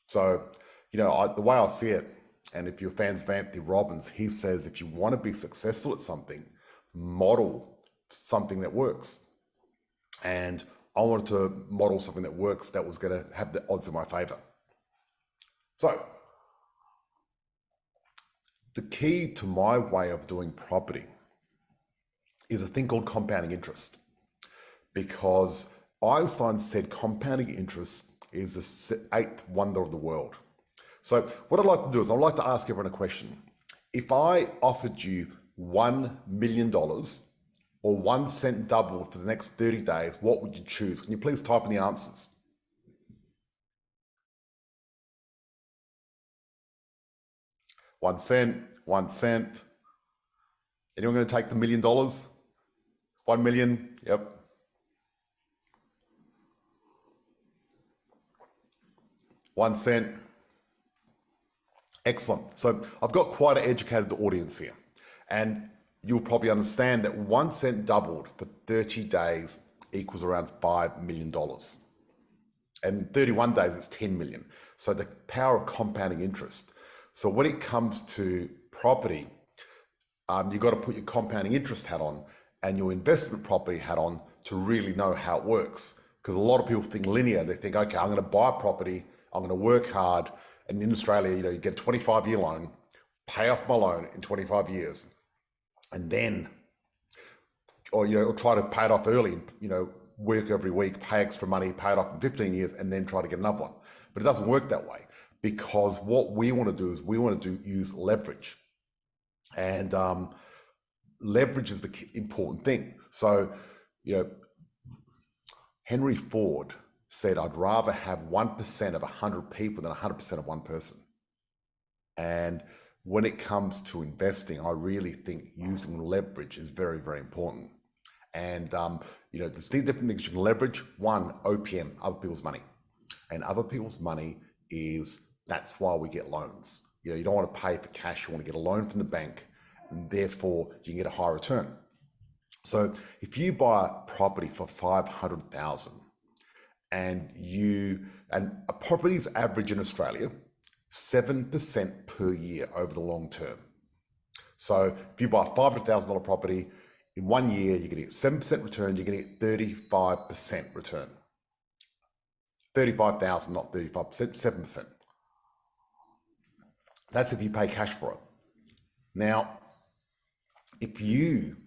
[SPEAKER 16] So, the way I see it, and if you're fans of Anthony Robbins, he says, if you want to be successful at something, model something that works. And I wanted to model something that works that was going to have the odds in my favor. So the key to my way of doing property is a thing called compounding interest, because Einstein said compounding interest is the 8th wonder of the world. So what I'd like to do is I'd like to ask everyone a question. If I offered you $1 million or 1 cent double for the next 30 days, what would you choose? Can you please type in the answers? $1 cent. Anyone going to take the $1 million? 1 million, yep. $0.01. Excellent. So I've got quite an educated audience here, and you'll probably understand that 1 cent doubled for 30 days equals around $5 million. And 31 days, it's 10 million. So the power of compounding interest. So when it comes to property, you've got to put your compounding interest hat on and your investment property hat on to really know how it works. Because a lot of people think linear. They think, okay, I'm going to buy a property, I'm going to work hard. And in Australia, you get a 25-year loan, pay off my loan in 25 years, and then, or try to pay it off early, work every week, pay extra money, pay it off in 15 years, and then try to get another one. But it doesn't work that way, because what we want to do is we want to use leverage. And leverage is the important thing. So, Henry Ford said, I'd rather have 1% of 100 people than 100% of one person. And when it comes to investing, I really think using leverage is very, very important. And, there's different things you can leverage. One, OPM, other people's money. And other people's money that's why we get loans. You don't want to pay for cash, you want to get a loan from the bank, and therefore you can get a high return. So if you buy a property for $500,000, and a property's average in Australia, 7% per year over the long term. So if you buy a $500,000 property, in 1 year, you're going to get 7% return, you're going to get 35% return. 35,000, not 35%, 7%. That's if you pay cash for it. Now, if you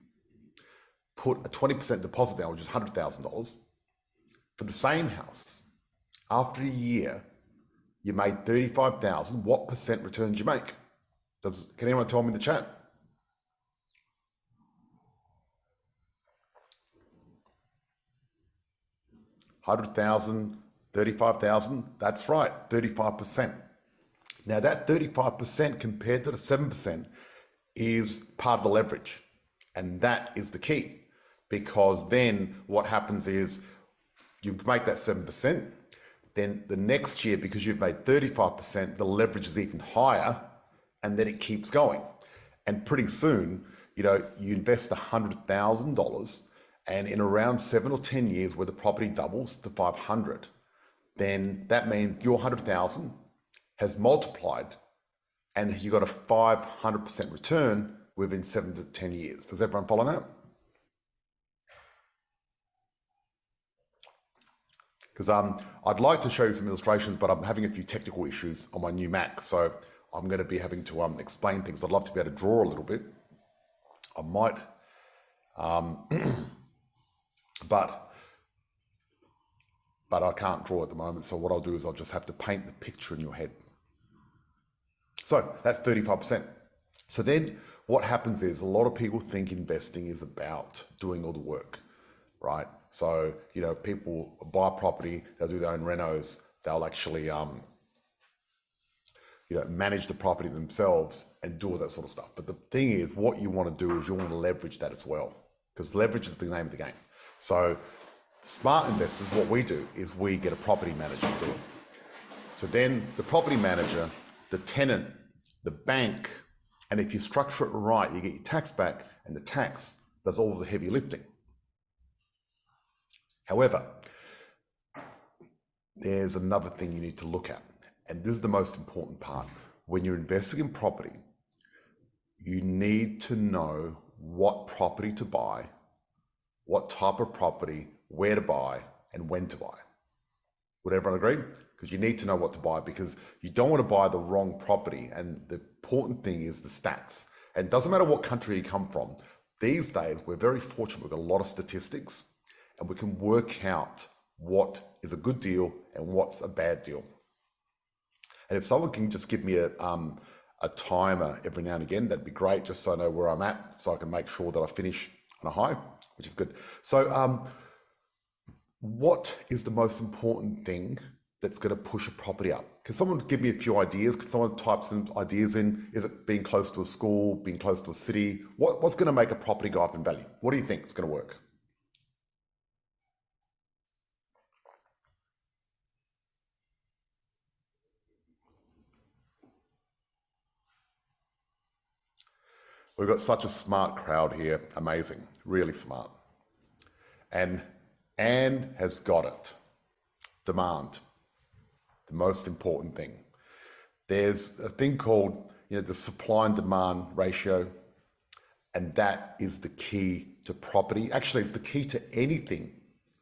[SPEAKER 16] put a 20% deposit down, which is $100,000, for the same house, after a year, you made 35,000. What percent return did you make? Can anyone tell me in the chat? $100,000, 35,000, that's right, 35%. Now that 35% compared to the 7% is part of the leverage. And that is the key, because then what happens is you make that 7%, then the next year, because you've made 35%, the leverage is even higher, and then it keeps going. And pretty soon, you invest $100,000, and in around 7 or 10 years where the property doubles to 500, then that means your 100,000 has multiplied and you got a 500% return within 7 to 10 years. Does everyone follow that? Because I'd like to show you some illustrations, but I'm having a few technical issues on my new Mac. So I'm going to be having to explain things. I'd love to be able to draw a little bit. I might, but I can't draw at the moment. So what I'll do is I'll just have to paint the picture in your head. So that's 35%. So then what happens is a lot of people think investing is about doing all the work, right? So, people buy property, they'll do their own renos, they'll actually, manage the property themselves and do all that sort of stuff. But the thing is, what you want to do is you want to leverage that as well, because leverage is the name of the game. So smart investors, what we do is we get a property manager to do it. So then the property manager, the tenant, the bank, and if you structure it right, you get your tax back, and the tax does all of the heavy lifting. However, there's another thing you need to look at, and this is the most important part. When you're investing in property, you need to know what property to buy, what type of property, where to buy, and when to buy. Would everyone agree? Because you need to know what to buy, because you don't want to buy the wrong property. And the important thing is the stats. And it doesn't matter what country you come from. These days, we're very fortunate. We've got a lot of statistics, and we can work out what is a good deal and what's a bad deal. And if someone can just give me a timer every now and again, that'd be great, just so I know where I'm at, so I can make sure that I finish on a high, which is good. So what is the most important thing that's going to push a property up? Can someone give me a few ideas? Can someone type some ideas in? Is it being close to a school, being close to a city? What's going to make a property go up in value? What do you think is going to work? We've got such a smart crowd here. Amazing, really smart. And Anne has got it. Demand, the most important thing. There's a thing called, the supply and demand ratio, and that is the key to property. Actually, it's the key to anything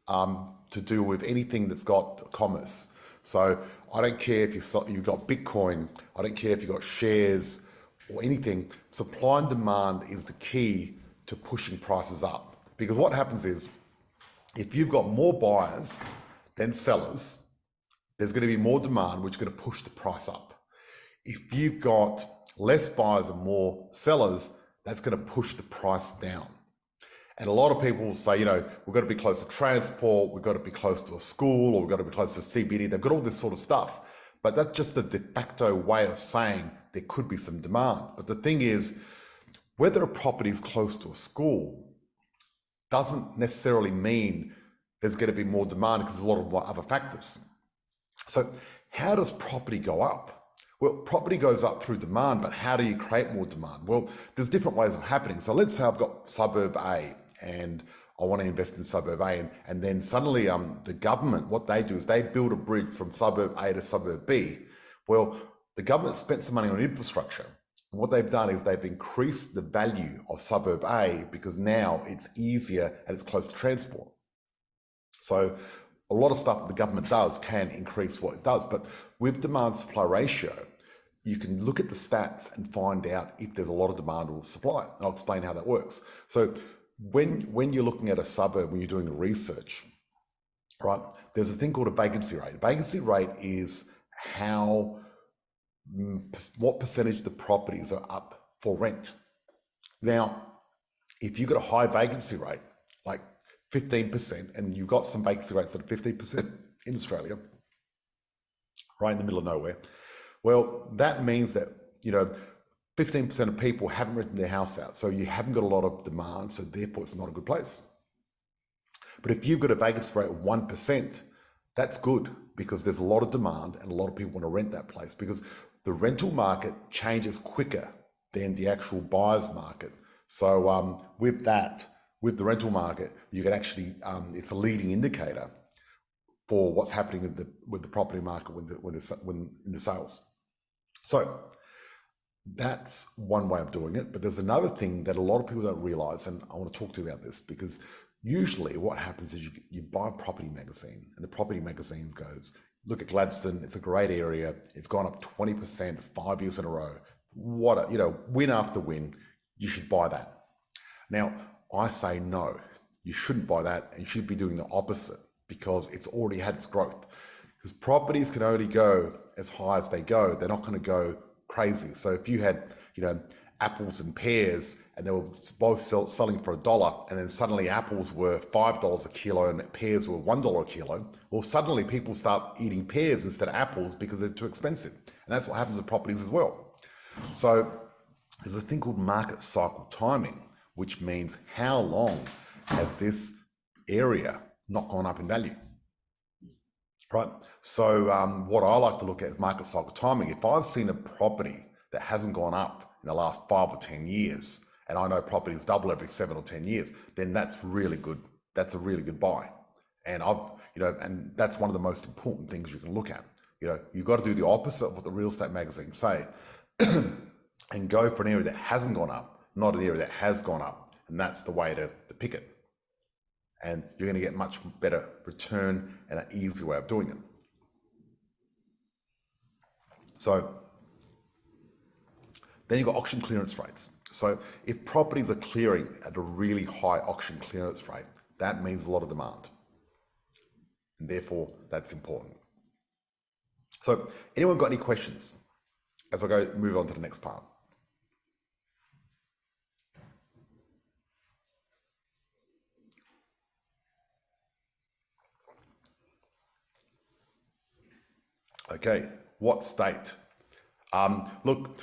[SPEAKER 16] to do with anything that's got commerce. So I don't care if you've got Bitcoin, I don't care if you've got shares or anything. Supply and demand is the key to pushing prices up. Because what happens is, if you've got more buyers than sellers, there's going to be more demand, which is going to push the price up. If you've got less buyers and more sellers, that's going to push the price down. And a lot of people say, we've got to be close to transport, we've got to be close to a school, or we've got to be close to CBD. They've got all this sort of stuff. But that's just a de facto way of saying there could be some demand. But the thing is, whether a property is close to a school doesn't necessarily mean there's going to be more demand, because there's a lot of other factors. So how does property go up? Well, property goes up through demand, but how do you create more demand? Well, there's different ways of happening. So let's say I've got suburb A and I want to invest in suburb A, and then suddenly the government, what they do is they build a bridge from suburb A to suburb B. Well, the government spent some money on infrastructure. And what they've done is they've increased the value of suburb A because now it's easier and it's close to transport. So a lot of stuff that the government does can increase what it does, but with demand supply ratio, you can look at the stats and find out if there's a lot of demand or supply. And I'll explain how that works. So when you're looking at a suburb, when you're doing the research, right, there's a thing called a vacancy rate. A vacancy rate is what percentage of the properties are up for rent. Now, if you've got a high vacancy rate, like 15%, and you've got some vacancy rates that are 15% in Australia, right in the middle of nowhere, well, that means that, 15% of people haven't rented their house out. So you haven't got a lot of demand, so therefore it's not a good place. But if you've got a vacancy rate of 1%, that's good because there's a lot of demand and a lot of people want to rent that place because the rental market changes quicker than the actual buyer's market. So with the rental market, you can actually, it's a leading indicator for what's happening with the property market when in the sales. So that's one way of doing it. But there's another thing that a lot of people don't realize, and I want to talk to you about this because usually what happens is you buy a property magazine and the property magazine goes, look at Gladstone, it's a great area. It's gone up 20% 5 years in a row. Win after win, you should buy that. Now, I say no, you shouldn't buy that and you should be doing the opposite because it's already had its growth. Because properties can only go as high as they go. They're not going to go crazy. So if you had, apples and pears and they were both selling for $1 and then suddenly apples were $5 a kilo and pears were $1 a kilo, well, suddenly people start eating pears instead of apples because they're too expensive. And that's what happens with properties as well. So there's a thing called market cycle timing, which means how long has this area not gone up in value? Right. So what I like to look at is market cycle timing. If I've seen a property that hasn't gone up in the last 5 or 10 years, and I know properties double every 7 or 10 years, then that's really good. That's a really good buy. And and that's one of the most important things you can look at. You've got to do the opposite of what the real estate magazines say and go for an area that hasn't gone up, not an area that has gone up. And that's the way to pick it. And you're going to get much better return and an easy way of doing it. So then you've got auction clearance rates. So if properties are clearing at a really high auction clearance rate, that means a lot of demand. And therefore, that's important. So anyone got any questions as I move on to the next part? Okay, what state? Look,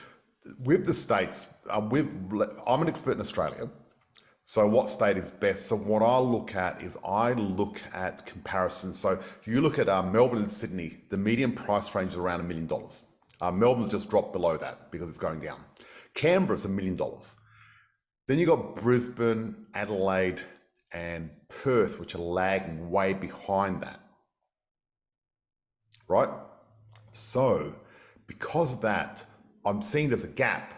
[SPEAKER 16] with the states, I'm an expert in Australia. So what state is best? So what I look at is I look at comparisons. So you look at Melbourne and Sydney, the median price range is around $1 million. Melbourne's just dropped below that because it's going down. Canberra's $1 million. Then you got Brisbane, Adelaide, and Perth, which are lagging way behind that. Right? So because of that, I'm seeing there's a gap.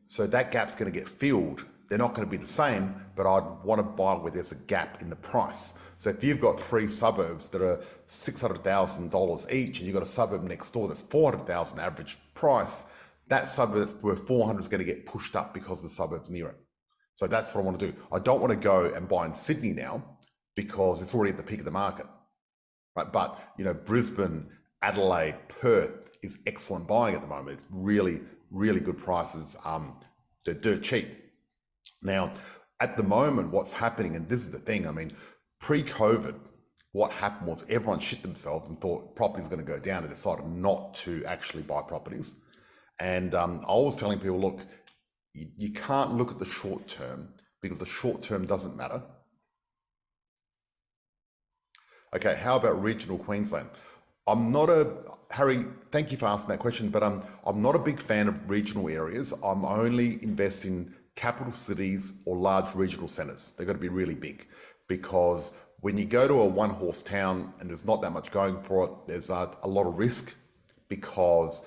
[SPEAKER 16] So that gap's going to get filled. They're not going to be the same, but I'd want to buy where there's a gap in the price. So if you've got 3 suburbs that are $600,000 each, and you've got a suburb next door that's $400,000 average price, that suburb that's worth $400 is going to get pushed up because the suburb's near it. So that's what I want to do. I don't want to go and buy in Sydney now because it's already at the peak of the market, right? But Brisbane, Adelaide, Perth is excellent buying at the moment. It's really, really good prices. They're dirt cheap. Now, at the moment, what's happening, and this is the thing, pre-COVID, what happened was everyone shit themselves and thought property is going to go down and decided not to actually buy properties. And I was telling people, look, you can't look at the short term because the short term doesn't matter. Okay, how about regional Queensland? Harry, thank you for asking that question, but I'm not a big fan of regional areas. I'm only investing in capital cities or large regional centres. They've got to be really big because when you go to a one-horse town and there's not that much going for it, there's a lot of risk because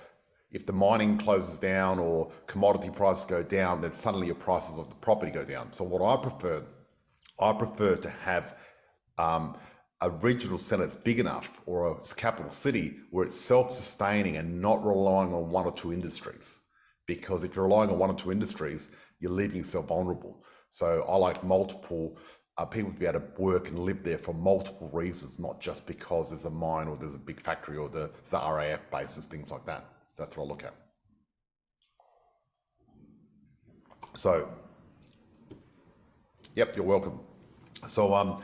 [SPEAKER 16] if the mining closes down or commodity prices go down, then suddenly your prices of the property go down. So what I prefer to have a regional centre that's big enough, or a capital city where it's self-sustaining and not relying on one or two industries. Because if you're relying on one or two industries, you're leaving yourself vulnerable. So I like multiple people to be able to work and live there for multiple reasons, not just because there's a mine or there's a big factory or there's the RAF bases, things like that. That's what I look at. So, yep, you're welcome. So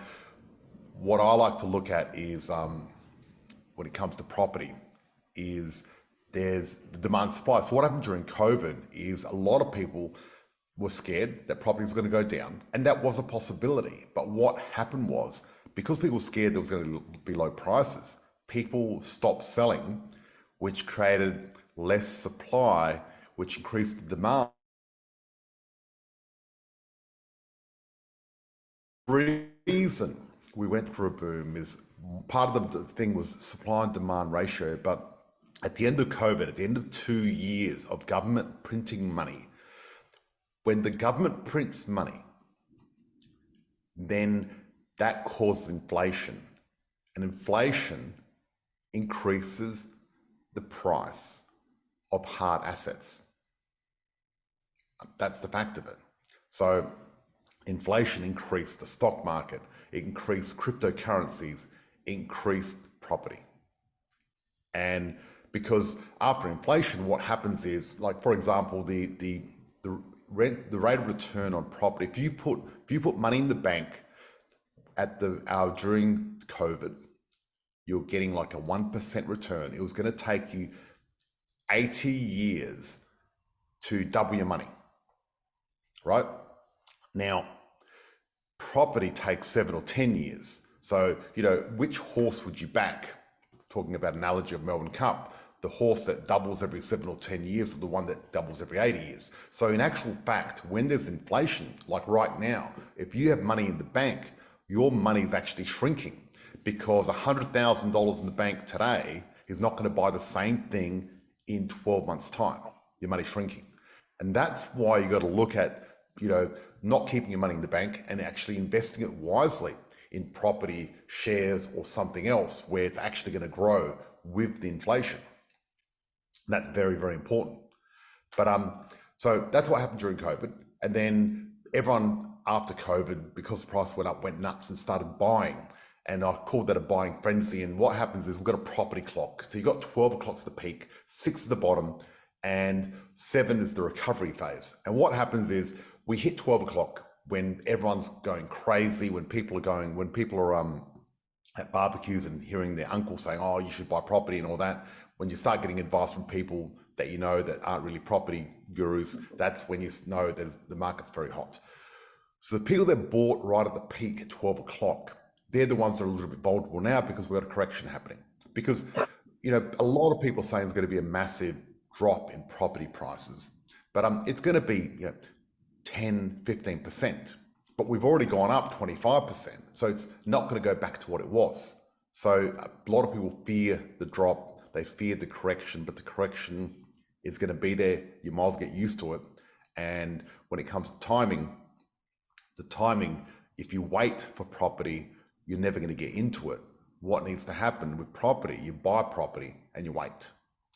[SPEAKER 16] what I like to look at is, when it comes to property, is there's the demand supply. So what happened during COVID is a lot of people were scared that property was going to go down, and that was a possibility. But what happened was, because people were scared there was going to be low prices, people stopped selling, which created less supply, which increased the demand. Reason we went through a boom is part of the thing was supply and demand ratio. But at the end of COVID, at the end of 2 years of government printing money, when the government prints money, then that causes inflation, and inflation increases the price of hard assets. That's the fact of it. So inflation increased the stock market, it increased cryptocurrencies, increased property. And because after inflation, what happens is, like, for example, the rate of return on property, if you put money in the bank at during COVID, you're getting like a 1% return. It was going to take you 80 years to double your money, right? Now, property takes 7 or 10 years. So, you know, which horse would you back? Talking about analogy of Melbourne Cup, the horse that doubles every 7 or 10 years, or the one that doubles every 80 years. So in actual fact, when there's inflation, like right now, if you have money in the bank, your money is actually shrinking, because $100,000 in the bank today is not going to buy the same thing in 12 months' time. Your money's shrinking. And that's why you got to look at, you know, not keeping your money in the bank and actually investing it wisely in property, shares, or something else where it's actually going to grow with the inflation. That's very, very important. But so that's what happened during COVID. And then everyone after COVID, because the price went up, went nuts and started buying. And I called that a buying frenzy. And what happens is we've got a property clock. So you've got 12 o'clock's the peak, 6 is the bottom, and 7 is the recovery phase. And what happens is we hit 12 o'clock when everyone's going crazy, when people are at barbecues and hearing their uncle saying, oh, you should buy property and all that. When you start getting advice from people that you know that aren't really property gurus, that's when you know the market's very hot. So the people that bought right at the peak at 12 o'clock, they're the ones that are a little bit vulnerable now, because we've got a correction happening. Because, you know, a lot of people are saying there's going to be a massive drop in property prices, but it's going to be, you know, 10, 15%, but we've already gone up 25%. So it's not going to go back to what it was. So a lot of people fear the drop, they fear the correction, but the correction is going to be there. You might as well get used to it. And when it comes to timing, if you wait for property, you're never going to get into it. What needs to happen with property, you buy property and you wait.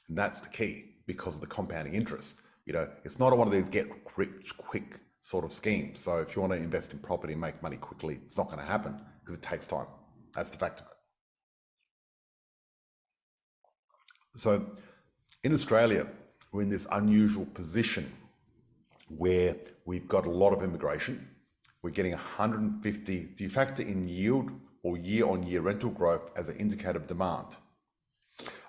[SPEAKER 16] And that's the key, because of the compounding interest. You know, it's not one of these get rich quick sort of schemes. So if you want to invest in property and make money quickly, it's not going to happen, because it takes time. That's the fact of it. So in Australia, we're in this unusual position where we've got a lot of immigration. We're getting 150. Do you factor in yield or year-on-year rental growth as an indicator of demand?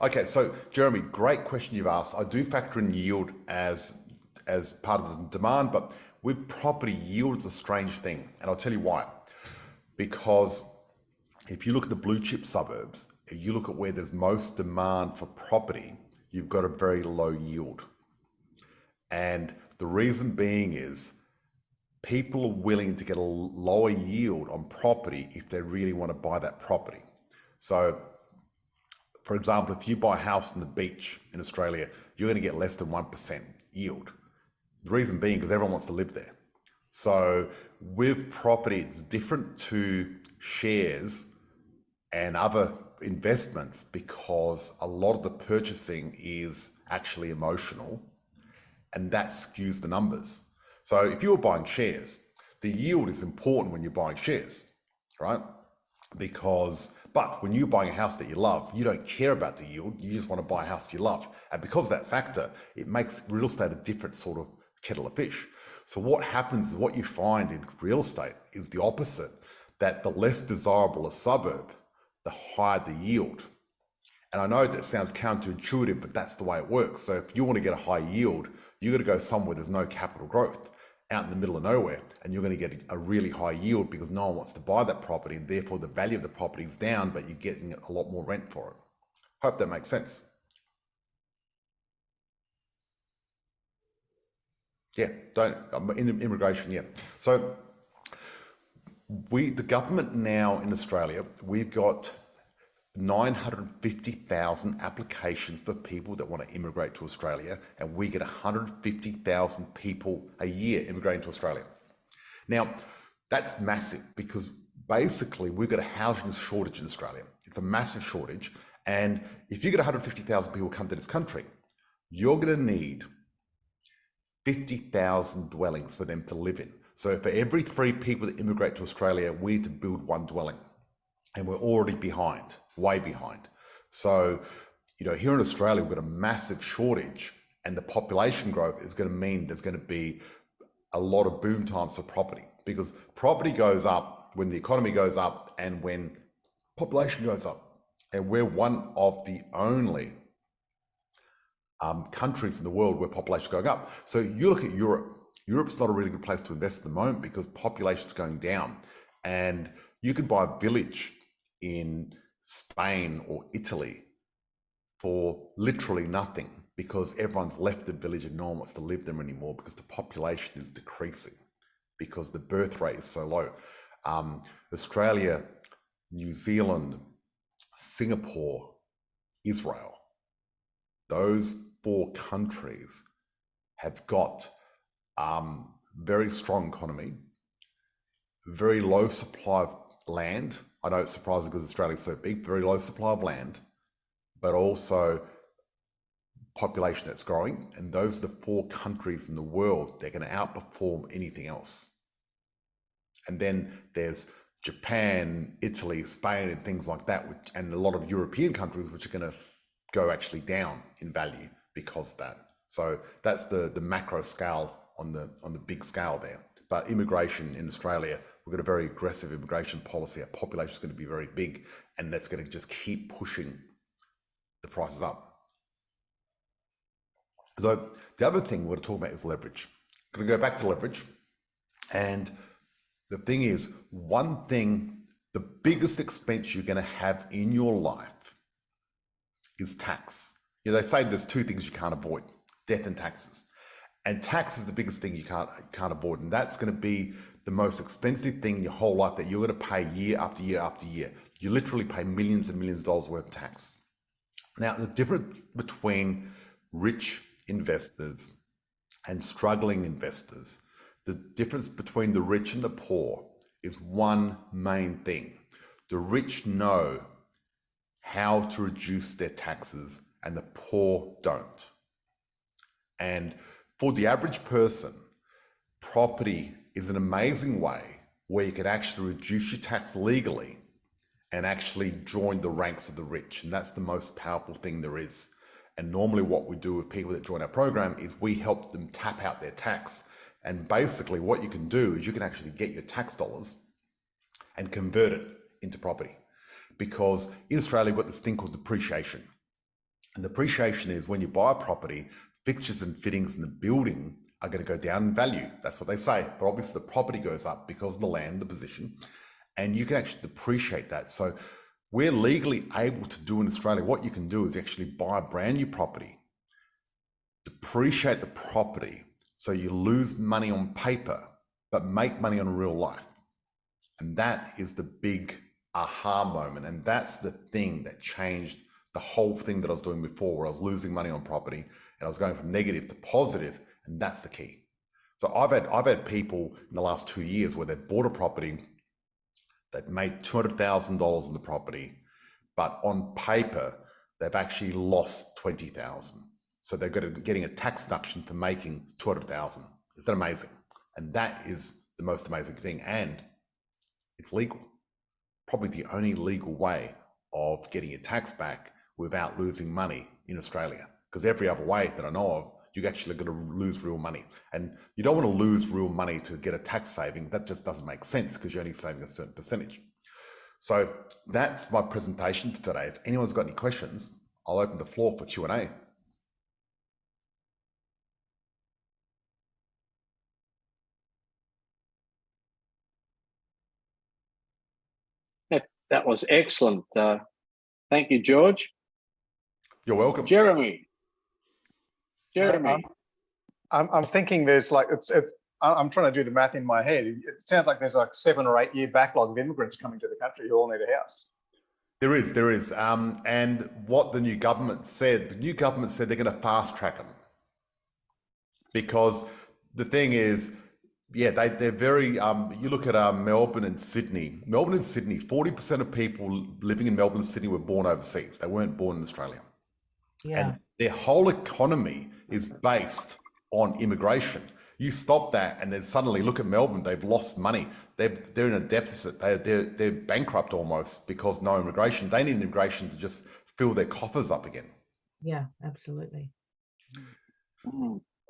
[SPEAKER 16] Okay, so Jeremy, great question you've asked. I do factor in yield as part of the demand, but with property, yield is a strange thing, and I'll tell you why. Because if you look at the blue chip suburbs, if you look at where there's most demand for property, you've got a very low yield. And the reason being is people are willing to get a lower yield on property if they really want to buy that property. So, for example, if you buy a house on the beach in Australia, you're going to get less than 1% yield. The reason being because everyone wants to live there. So with property, it's different to shares and other investments because a lot of the purchasing is actually emotional, and that skews the numbers. So if you're buying shares, the yield is important when you're buying shares, right? But when you're buying a house that you love, you don't care about the yield. You just want to buy a house you love. And because of that factor, it makes real estate a different sort of kettle of fish. So what happens is what you find in real estate is the opposite, that the less desirable a suburb, the higher the yield. And I know that sounds counterintuitive, but that's the way it works. So if you want to get a high yield, you got to go somewhere there's no capital growth, out in the middle of nowhere, and you're going to get a really high yield because no one wants to buy that property, and therefore the value of the property is down, but you're getting a lot more rent for it. Hope that makes sense. Yeah, immigration, yeah. So the government now in Australia, we've got 950,000 applications for people that want to immigrate to Australia, and we get 150,000 people a year immigrating to Australia. Now, that's massive because basically we've got a housing shortage in Australia. It's a massive shortage, and if you get 150,000 people come to this country, you're going to need 50,000 dwellings for them to live in. So for every 3 people that immigrate to Australia, we need to build 1 dwelling. And we're already behind, way behind. So, here in Australia, we've got a massive shortage, and the population growth is going to mean there's going to be a lot of boom times for property, because property goes up when the economy goes up and when population goes up. And we're one of the only countries in the world where population is going up. So you look at Europe. Europe's not a really good place to invest at the moment because population is going down. And you could buy a village in Spain or Italy for literally nothing because everyone's left the village and no one wants to live there anymore because the population is decreasing because the birth rate is so low. Australia, New Zealand, Singapore, Israel, those 4 countries have got very strong economy, very low supply of land. I know it's surprising because Australia's so big, very low supply of land, but also population that's growing. And those are the 4 countries in the world that are going to outperform anything else. And then there's Japan, Italy, Spain, and things like that, and a lot of European countries which are going to go actually down in value because of that. So that's the macro scale on the big scale there. But immigration in Australia, we've got a very aggressive immigration policy. Our population is going to be very big, and that's going to just keep pushing the prices up. So the other thing we're going to talk about is leverage. I'm going to go back to leverage. And the thing is, one thing, the biggest expense you're going to have in your life is tax. They say there's 2 things you can't avoid: death and taxes. And tax is the biggest thing you can't avoid. And that's going to be the most expensive thing in your whole life that you're going to pay year after year after year. You literally pay millions and millions of dollars worth of tax. Now, the difference between rich investors and struggling investors, the difference between the rich and the poor is one main thing. The rich know how to reduce their taxes and the poor don't. And for the average person, property is an amazing way where you can actually reduce your tax legally and actually join the ranks of the rich. And that's the most powerful thing there is. And normally what we do with people that join our program is we help them tap out their tax. And basically what you can do is you can actually get your tax dollars and convert it into property. Because in Australia, we've got this thing called depreciation. And depreciation is when you buy a property, fixtures and fittings in the building are going to go down in value. That's what they say. But obviously the property goes up because of the land, the position, and you can actually depreciate that. So we're legally able to do in Australia, what you can do is actually buy a brand new property, depreciate the property so you lose money on paper, but make money on real life. And that is the big aha moment. And that's the thing that changed the whole thing that I was doing before, where I was losing money on property and I was going from negative to positive, and that's the key. So I've had people in the last 2 years where they bought a property, they've made $200,000 in the property, but on paper they've actually lost 20,000. So they're getting a tax deduction for making 200,000. Is that amazing? And that is the most amazing thing, and it's legal. Probably the only legal way of getting your tax back without losing money in Australia. Because every other way that I know of, you're actually going to lose real money. And you don't want to lose real money to get a tax saving. That just doesn't make sense because you're only saving a certain percentage. So that's my presentation for today. If anyone's got any questions, I'll open the floor for Q&A.
[SPEAKER 6] That was excellent. Thank you, George.
[SPEAKER 16] You're welcome.
[SPEAKER 6] Jeremy.
[SPEAKER 9] I'm thinking there's like, I'm trying to do the math in my head. It sounds like there's like 7 or 8 year backlog of immigrants coming to the country who all need a house.
[SPEAKER 16] There is. And what the new government said they're going to fast track them. Because the thing is, yeah, they're very, you look at Melbourne and Sydney. 40% of people living in Melbourne and Sydney were born overseas. They weren't born in Australia.
[SPEAKER 2] Yeah.
[SPEAKER 16] And their whole economy is based on immigration. You stop that and then suddenly look at Melbourne, they've lost money. They're in a deficit. They're bankrupt almost because no immigration. They need immigration to just fill their coffers up again.
[SPEAKER 2] Yeah, absolutely.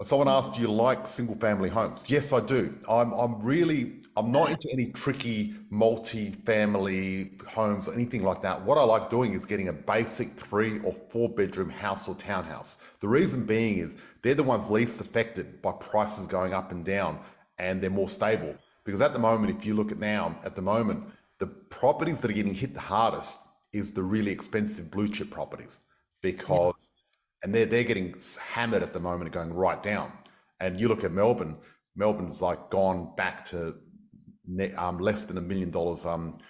[SPEAKER 16] Someone asked, do you like single family homes? Yes, I do. I'm not into any tricky multi-family homes or anything like that. What I like doing is getting a basic 3 or 4 bedroom house or townhouse. The reason being is they're the ones least affected by prices going up and down, and they're more stable. Because at the moment, if you look at the properties that are getting hit the hardest is the really expensive blue chip properties, because and they're getting hammered at the moment and going right down. And you look at Melbourne's like gone back to less than $1 million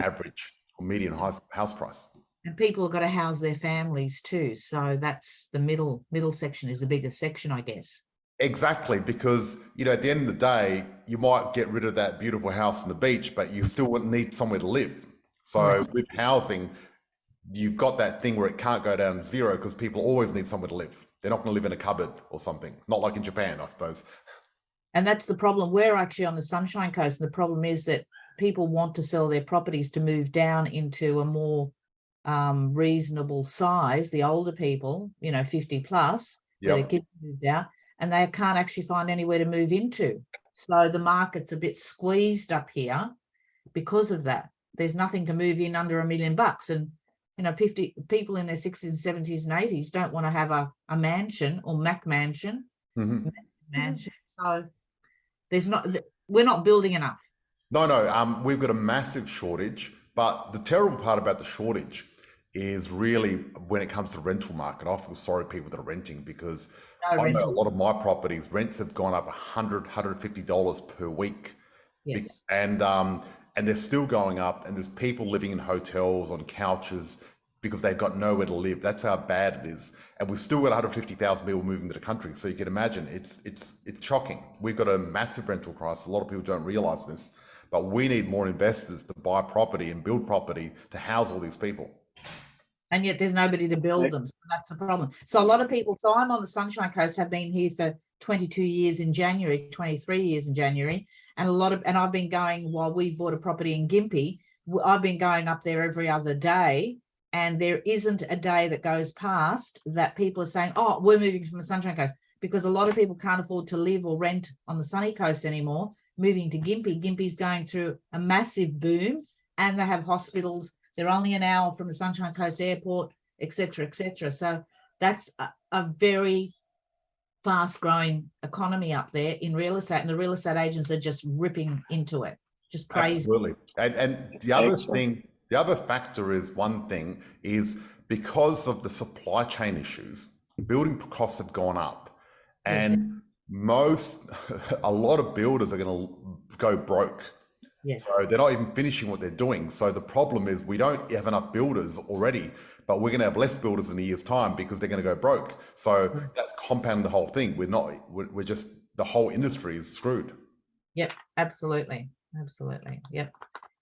[SPEAKER 16] average or median house price.
[SPEAKER 2] And people have got to house their families too. So that's the middle section is the biggest section, I guess.
[SPEAKER 16] Exactly, because at the end of the day, you might get rid of that beautiful house on the beach, but you still need somewhere to live. So with housing, you've got that thing where it can't go down to zero because people always need somewhere to live. They're not going to live in a cupboard or something. Not like in Japan, I suppose.
[SPEAKER 2] And that's the problem. We're actually on the Sunshine Coast. And the problem is that people want to sell their properties to move down into a more reasonable size. The older people, 50 plus, where their kids moved out, and they can't actually find anywhere to move into. So the market's a bit squeezed up here because of that. There's nothing to move in under $1 million. And 50 people in their 60s and 70s and 80s don't want to have a mansion or Mac mansion. Mansion. So we're not building enough.
[SPEAKER 16] No, we've got a massive shortage, but the terrible part about the shortage is really when it comes to the rental market. I feel sorry for people that are renting, because I know a lot of my properties, rents have gone up $100, $150 per week.
[SPEAKER 2] Yes.
[SPEAKER 16] And they're still going up, and there's people living in hotels on couches because they've got nowhere to live. That's how bad it is. And we've still got 150,000 people moving to the country. So you can imagine it's shocking. We've got a massive rental crisis. A lot of people don't realize this, but we need more investors to buy property and build property to house all these people.
[SPEAKER 2] And yet there's nobody to build them. So that's the problem. So a lot of people, so I'm on the Sunshine Coast, have been here for 22 years in January, 23 years in January. And I've been going, while we bought a property in Gympie, I've been going up there every other day. And there isn't a day that goes past that people are saying, oh, we're moving from the Sunshine Coast, because a lot of people can't afford to live or rent on the sunny coast anymore, moving to Gympie. Gympie's going through a massive boom, and they have hospitals. They're only an hour from the Sunshine Coast Airport, et cetera, et cetera. So that's a very fast growing economy up there in real estate, and the real estate agents are just ripping into it. Just crazy.
[SPEAKER 16] Absolutely. And the other thing, the other factor is because of the supply chain issues, building costs have gone up, and a lot of builders are going to go broke
[SPEAKER 2] Yes.
[SPEAKER 16] So they're not even finishing what they're doing. So the problem is we don't have enough builders already, but we're going to have less builders in a year's time because they're going to go broke. So that's compounding the whole thing. We're just, the whole industry is screwed.
[SPEAKER 2] Yep, absolutely. Absolutely. Yep.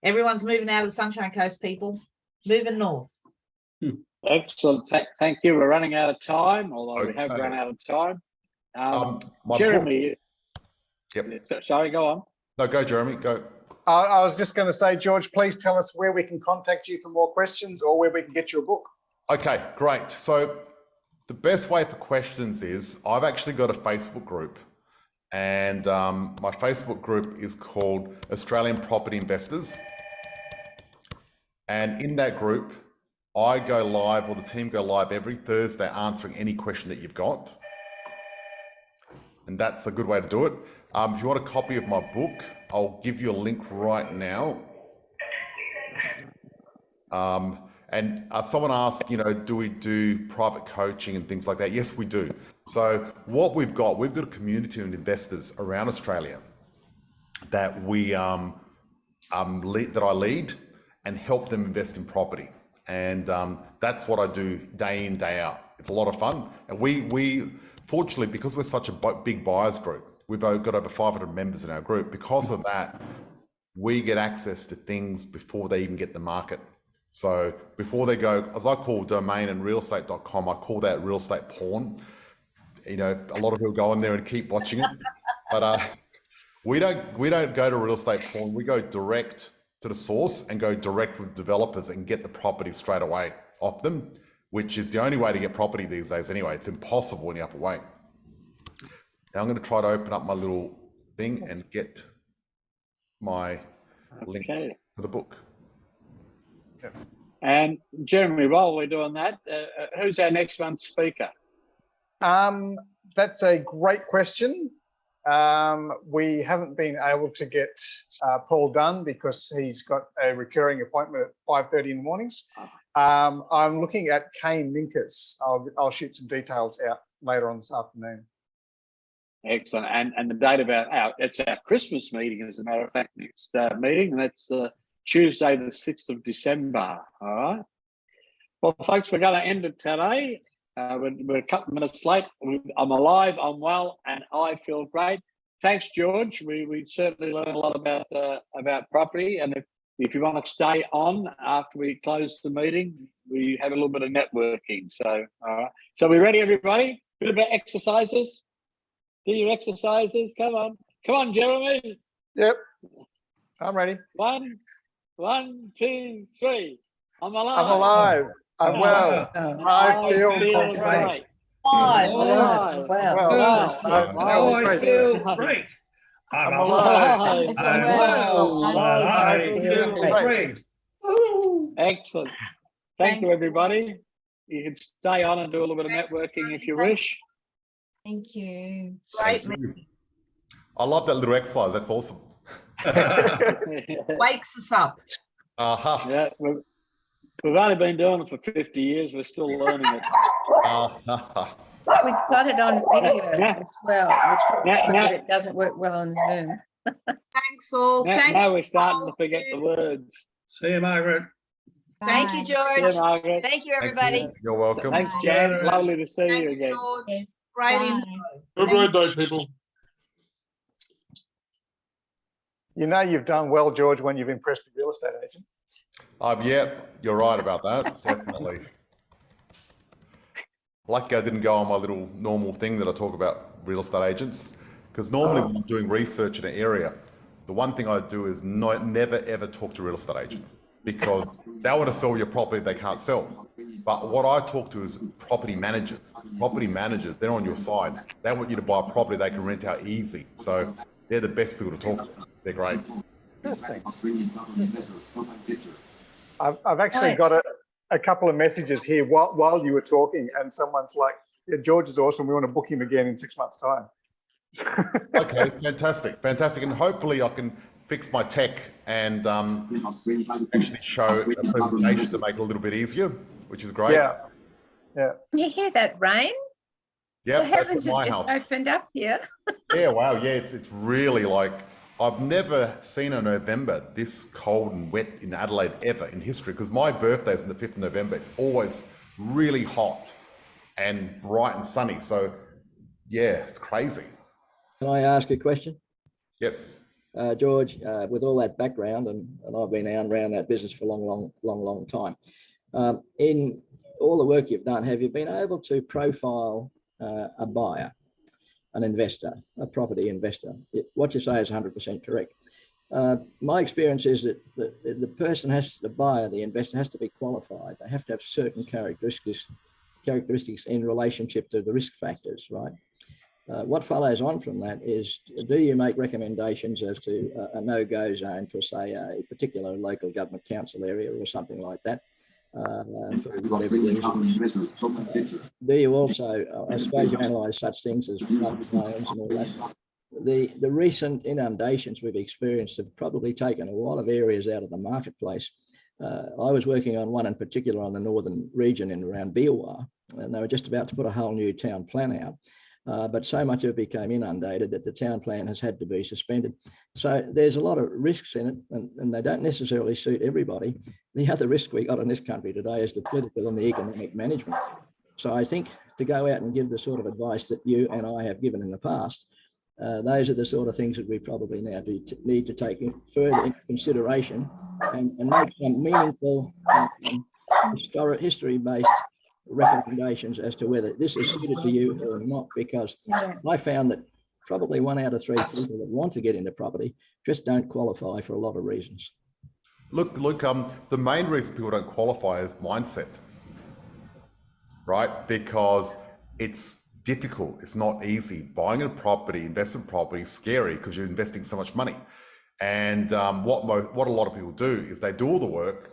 [SPEAKER 2] Everyone's moving out of the Sunshine Coast, people. Moving north.
[SPEAKER 6] Excellent. Thank you. We're running out of time, although we have
[SPEAKER 16] Okay.
[SPEAKER 6] run out of time.
[SPEAKER 16] My
[SPEAKER 6] Jeremy,
[SPEAKER 16] Yep.
[SPEAKER 6] sorry, go on.
[SPEAKER 16] No, go, Jeremy, go.
[SPEAKER 9] I was just going to say, George, please tell us where we can contact you for more questions or where we can get your book.
[SPEAKER 16] Okay, great. So the best way for questions is I've actually got a Facebook group, and my Facebook group is called Australian Property Investors. And in that group, I go live, or the team go live every Thursday answering any question that you've got. And that's a good way to do it. If you want a copy of my book, I'll give you a link right now. And someone asked, do we do private coaching and things like that? Yes, we do. So what we've got a community of investors around Australia that that I lead and help them invest in property. And that's what I do day in, day out. It's a lot of fun. And we fortunately, because we're such a big buyers group, we've got over 500 members in our group. Because of that, we get access to things before they even get the market. So before they go, as I call domain and realestate.com, I call that real estate porn. A lot of people go in there and keep watching it, but we don't go to real estate porn. We go direct to the source and go direct with developers and get the property straight away off them, which is the only way to get property these days anyway. It's impossible any other way. Now I'm going to try to open up my little thing and get my link to the book.
[SPEAKER 6] And Jeremy, while we're doing that, who's our next month's speaker?
[SPEAKER 9] That's a great question. We haven't been able to get Paul Dunn because he's got a recurring appointment at 5:30 in the mornings. I'm looking at Kane Minkus. I'll shoot some details out later on this afternoon.
[SPEAKER 6] Excellent. And the date it's our Christmas meeting, as a matter of fact, next meeting, and that's Tuesday, the 6th of December. All right. Well, folks, we're going to end it today. We're a couple of minutes late. I'm alive, I'm well, and I feel great. Thanks, George. We certainly learned a lot about property. And if you want to stay on after we close the meeting, we have a little bit of networking. So, all right. So we're ready, everybody? Bit about exercises. Do your exercises. Come on, Jeremy.
[SPEAKER 9] Yep, I'm ready.
[SPEAKER 6] One, two, three. I'm alive.
[SPEAKER 9] I'm alive. I'm well. I feel great.
[SPEAKER 6] I
[SPEAKER 8] feel great. I'm
[SPEAKER 6] alive.
[SPEAKER 8] I'm well. I feel great.
[SPEAKER 6] Excellent. Thank you, everybody. You can stay on and do a little bit of networking if you wish.
[SPEAKER 12] Thank you.
[SPEAKER 2] Great.
[SPEAKER 16] I love that little exercise. That's awesome.
[SPEAKER 2] Wakes us up.
[SPEAKER 6] Yeah, we've only been doing it for 50 years. We're still learning it.
[SPEAKER 3] We've got it on video as well, but it doesn't work well on Zoom.
[SPEAKER 2] Thanks all.
[SPEAKER 6] Now we're starting to forget the words.
[SPEAKER 8] See you, Margaret.
[SPEAKER 11] Thank you, George.
[SPEAKER 6] See you, Margaret.
[SPEAKER 11] Thank you, everybody.
[SPEAKER 16] You're welcome.
[SPEAKER 6] Thanks, Jan. Lovely to see you again.
[SPEAKER 2] George. Great info.
[SPEAKER 13] Have a great day, people.
[SPEAKER 9] You've done well, George, when you've impressed the real estate agent.
[SPEAKER 16] Yeah, you're right about that. Definitely. Lucky I didn't go on my little normal thing that I talk about real estate agents, because normally when I'm doing research in an area, the one thing I do is never ever talk to real estate agents, because they want to sell your property they can't sell. But what I talk to is property managers. Property managers, they're on your side. They want you to buy a property they can rent out easy. So they're the best people to talk to. They're great.
[SPEAKER 9] Interesting. I've actually got a couple of messages here while you were talking, and someone's like, yeah, George is awesome. We want to book him again in 6 months' time.
[SPEAKER 16] Okay, fantastic. And hopefully I can fix my tech and actually show a presentation to make it a little bit easier, which is great.
[SPEAKER 9] Yeah.
[SPEAKER 3] Can you hear that rain?
[SPEAKER 16] Yeah,
[SPEAKER 3] The heavens
[SPEAKER 16] that's at my
[SPEAKER 3] have just
[SPEAKER 16] house.
[SPEAKER 3] opened up here.
[SPEAKER 16] Yeah, wow. Yeah, it's really like I've never seen a November this cold and wet in Adelaide ever in history, because my birthday is on the 5th of November. It's always really hot and bright and sunny. So yeah, it's crazy.
[SPEAKER 14] Can I ask a question?
[SPEAKER 16] Yes.
[SPEAKER 14] George, with all that background, and I've been around that business for a long time. In all the work you've done, have you been able to profile a buyer, an investor, a property investor? What you say is 100% correct. My experience is that the person the buyer, the investor has to be qualified. They have to have certain characteristics in relationship to the risk factors, right? What follows on from that is, do you make recommendations as to a no-go zone for, say, a particular local government council area or something like that? Do you also, I suppose you analyse such things as flood zones and all that? The recent inundations we've experienced have probably taken a lot of areas out of the marketplace. I was working on one in particular on the northern region in around Biwa, and they were just about to put a whole new town plan out. But so much of it became inundated that the town plan has had to be suspended. So there's a lot of risks in it, and they don't necessarily suit everybody. The other risk we got in this country today is the political and the economic management. So I think to go out and give the sort of advice that you and I have given in the past, those are the sort of things that we probably now need to take further into consideration and make some meaningful history-based recommendations as to whether this is suited to you or not, because I found that probably 1 out of 3 people that want to get into property just don't qualify for a lot of reasons.
[SPEAKER 16] Look, the main reason people don't qualify is mindset, right? Because it's difficult, it's not easy. Buying a property, investment property is scary because you're investing so much money. And what a lot of people do is they do all the work,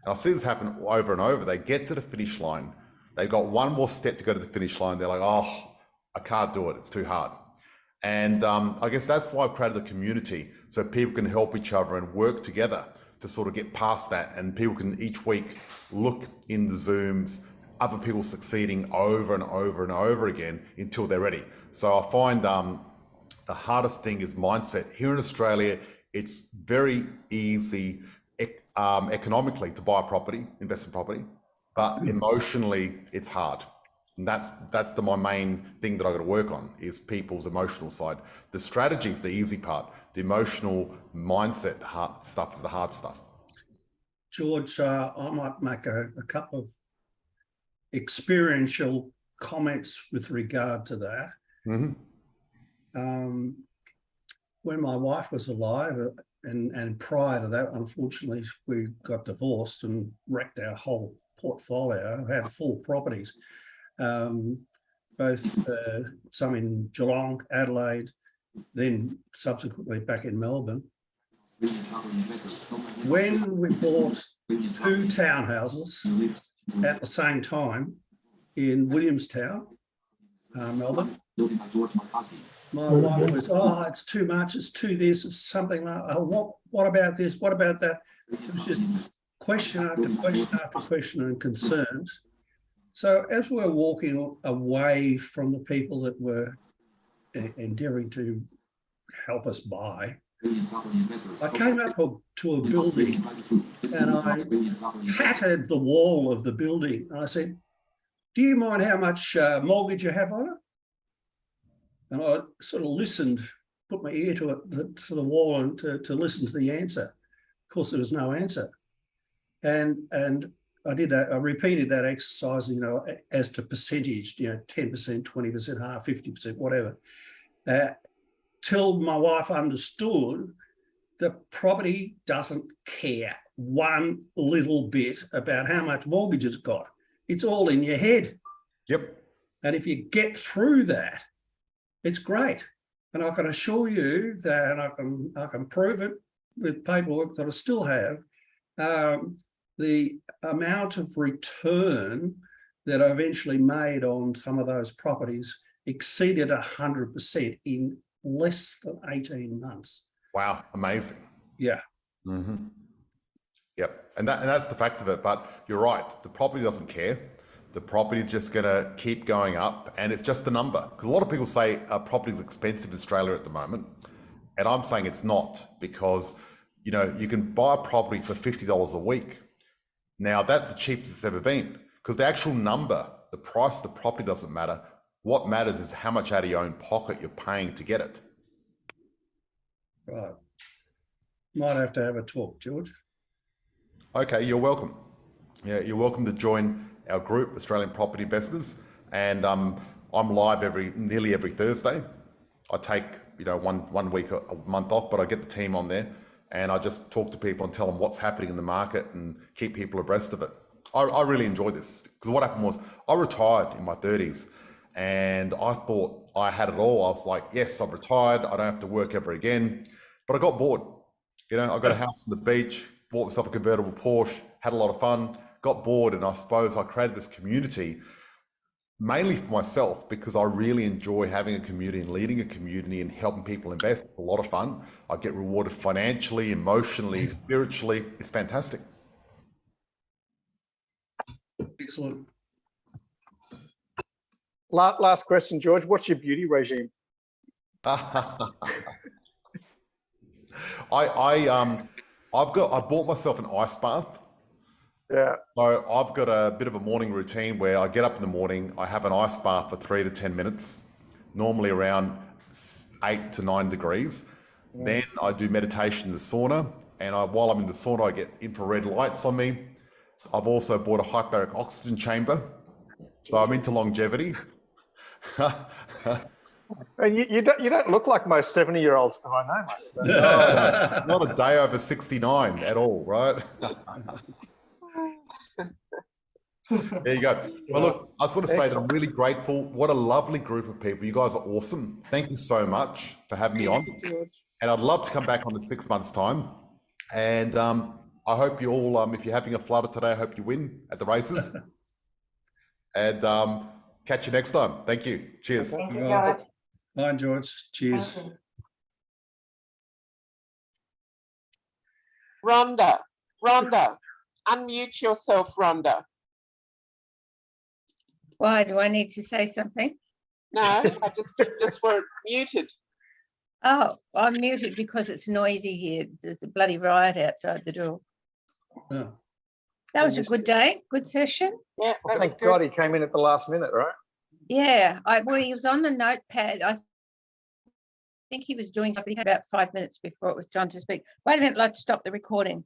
[SPEAKER 16] and I see this happen over and over. They get to the finish line, they've got one more step to go to the finish line. They're like, oh, I can't do it. It's too hard. And I guess that's why I've created a community, so people can help each other and work together to sort of get past that. And people can each week look in the Zooms, other people succeeding over and over and over again until they're ready. So I find the hardest thing is mindset. Here in Australia, it's very easy economically to buy a property, investment property, but emotionally it's hard. And that's my main thing that I've got to work on, is people's emotional side. The strategy is the easy part. The emotional mindset stuff is the hard stuff.
[SPEAKER 8] George, I might make a couple of experiential comments with regard to that.
[SPEAKER 16] Mm-hmm.
[SPEAKER 8] When my wife was alive, and prior to that, unfortunately, we got divorced and wrecked our whole portfolio. I had 4 properties, both some in Geelong, Adelaide, then subsequently back in Melbourne. When we bought 2 townhouses at the same time in Williamstown, Melbourne, my wife was, oh, it's too much, it's too this, it's something like, oh, what about this, what about that? It was just question after question after question and concerns. So as we're walking away from the people that were endeavouring to help us buy, I came up to a building and I patted the wall of the building and I said, do you mind how much mortgage you have on it? And I sort of listened, put my ear to the wall and to listen to the answer. Of course, there was no answer. And I did that, I repeated that exercise, you know, as to percentage, you know, 10%, 20%, half, 50%, whatever, till my wife understood the property doesn't care one little bit about how much mortgage it's got. It's all in your head.
[SPEAKER 16] Yep. And
[SPEAKER 8] if you get through that, it's great. And I can assure you that, and I can prove it with paperwork that I still have, the amount of return that I eventually made on some of those properties exceeded 100% in less than 18 months.
[SPEAKER 16] Wow, amazing.
[SPEAKER 8] Yeah.
[SPEAKER 16] Mm-hmm. Yep, and that's the fact of it. But you're right, the property doesn't care. The property is just going to keep going up, and it's just a number. Because a lot of people say property is expensive in Australia at the moment, And I'm saying it's not, because, you know, you can buy a property for $50 a week. Now that's the cheapest it's ever been, because the actual number, the price of the property doesn't matter. What matters is how much out of your own pocket you're paying to get it.
[SPEAKER 8] Right. Might have to have a talk, George.
[SPEAKER 16] Okay, you're welcome. Yeah, you're welcome to join our group, Australian Property Investors, and I'm live nearly every Thursday. I take, you know, one week a month off, but I get the team on there, and I just talk to people and tell them what's happening in the market and keep people abreast of it. I really enjoy this, because what happened was I retired in my 30s, and I thought I had it all. I was like, yes, I'm retired. I don't have to work ever again. But I got bored. You know, I got a house on the beach, bought myself a convertible Porsche, had a lot of fun, got bored, and I suppose I created this community mainly for myself, because I really enjoy having a community and leading a community and helping people invest. It's a lot of fun. I get rewarded financially, emotionally, spiritually. It's fantastic.
[SPEAKER 8] Excellent.
[SPEAKER 9] Last question, George. What's your beauty regime?
[SPEAKER 16] I bought myself an ice bath.
[SPEAKER 9] Yeah.
[SPEAKER 16] So I've got a bit of a morning routine where I get up in the morning, I have an ice bath for 3 to 10 minutes, normally around 8 to 9 degrees.
[SPEAKER 9] Yeah.
[SPEAKER 16] Then I do meditation in the sauna, and while I'm in the sauna, I get infrared lights on me. I've also bought a hyperbaric oxygen chamber, so I'm into longevity.
[SPEAKER 9] And you don't look like most 70-year-olds that I know, mate. So.
[SPEAKER 16] No, not a day over 69 at all, right? There you go. Well, look, I just want to say that I'm really grateful. What a lovely group of people. You guys are awesome. Thank you so much for having me on. And I'd love to come back on in 6 months' time. And I hope you all, if you're having a flutter today, I hope you win at the races. And catch you next time. Thank you. Cheers.
[SPEAKER 15] Thank you, George.
[SPEAKER 8] Bye, George. Cheers.
[SPEAKER 5] Rhonda, unmute yourself, Rhonda.
[SPEAKER 3] Why do I need to say something?
[SPEAKER 5] No, I just were muted.
[SPEAKER 3] Oh, I'm muted because it's noisy here. There's a bloody riot outside the door.
[SPEAKER 8] Oh.
[SPEAKER 3] That was a good day, good session.
[SPEAKER 5] Yeah,
[SPEAKER 9] well, thank God he came in at the last minute, right?
[SPEAKER 3] Yeah, well, he was on the notepad. I think he was doing something about 5 minutes before it was time to speak. Wait a minute, let's stop the recording.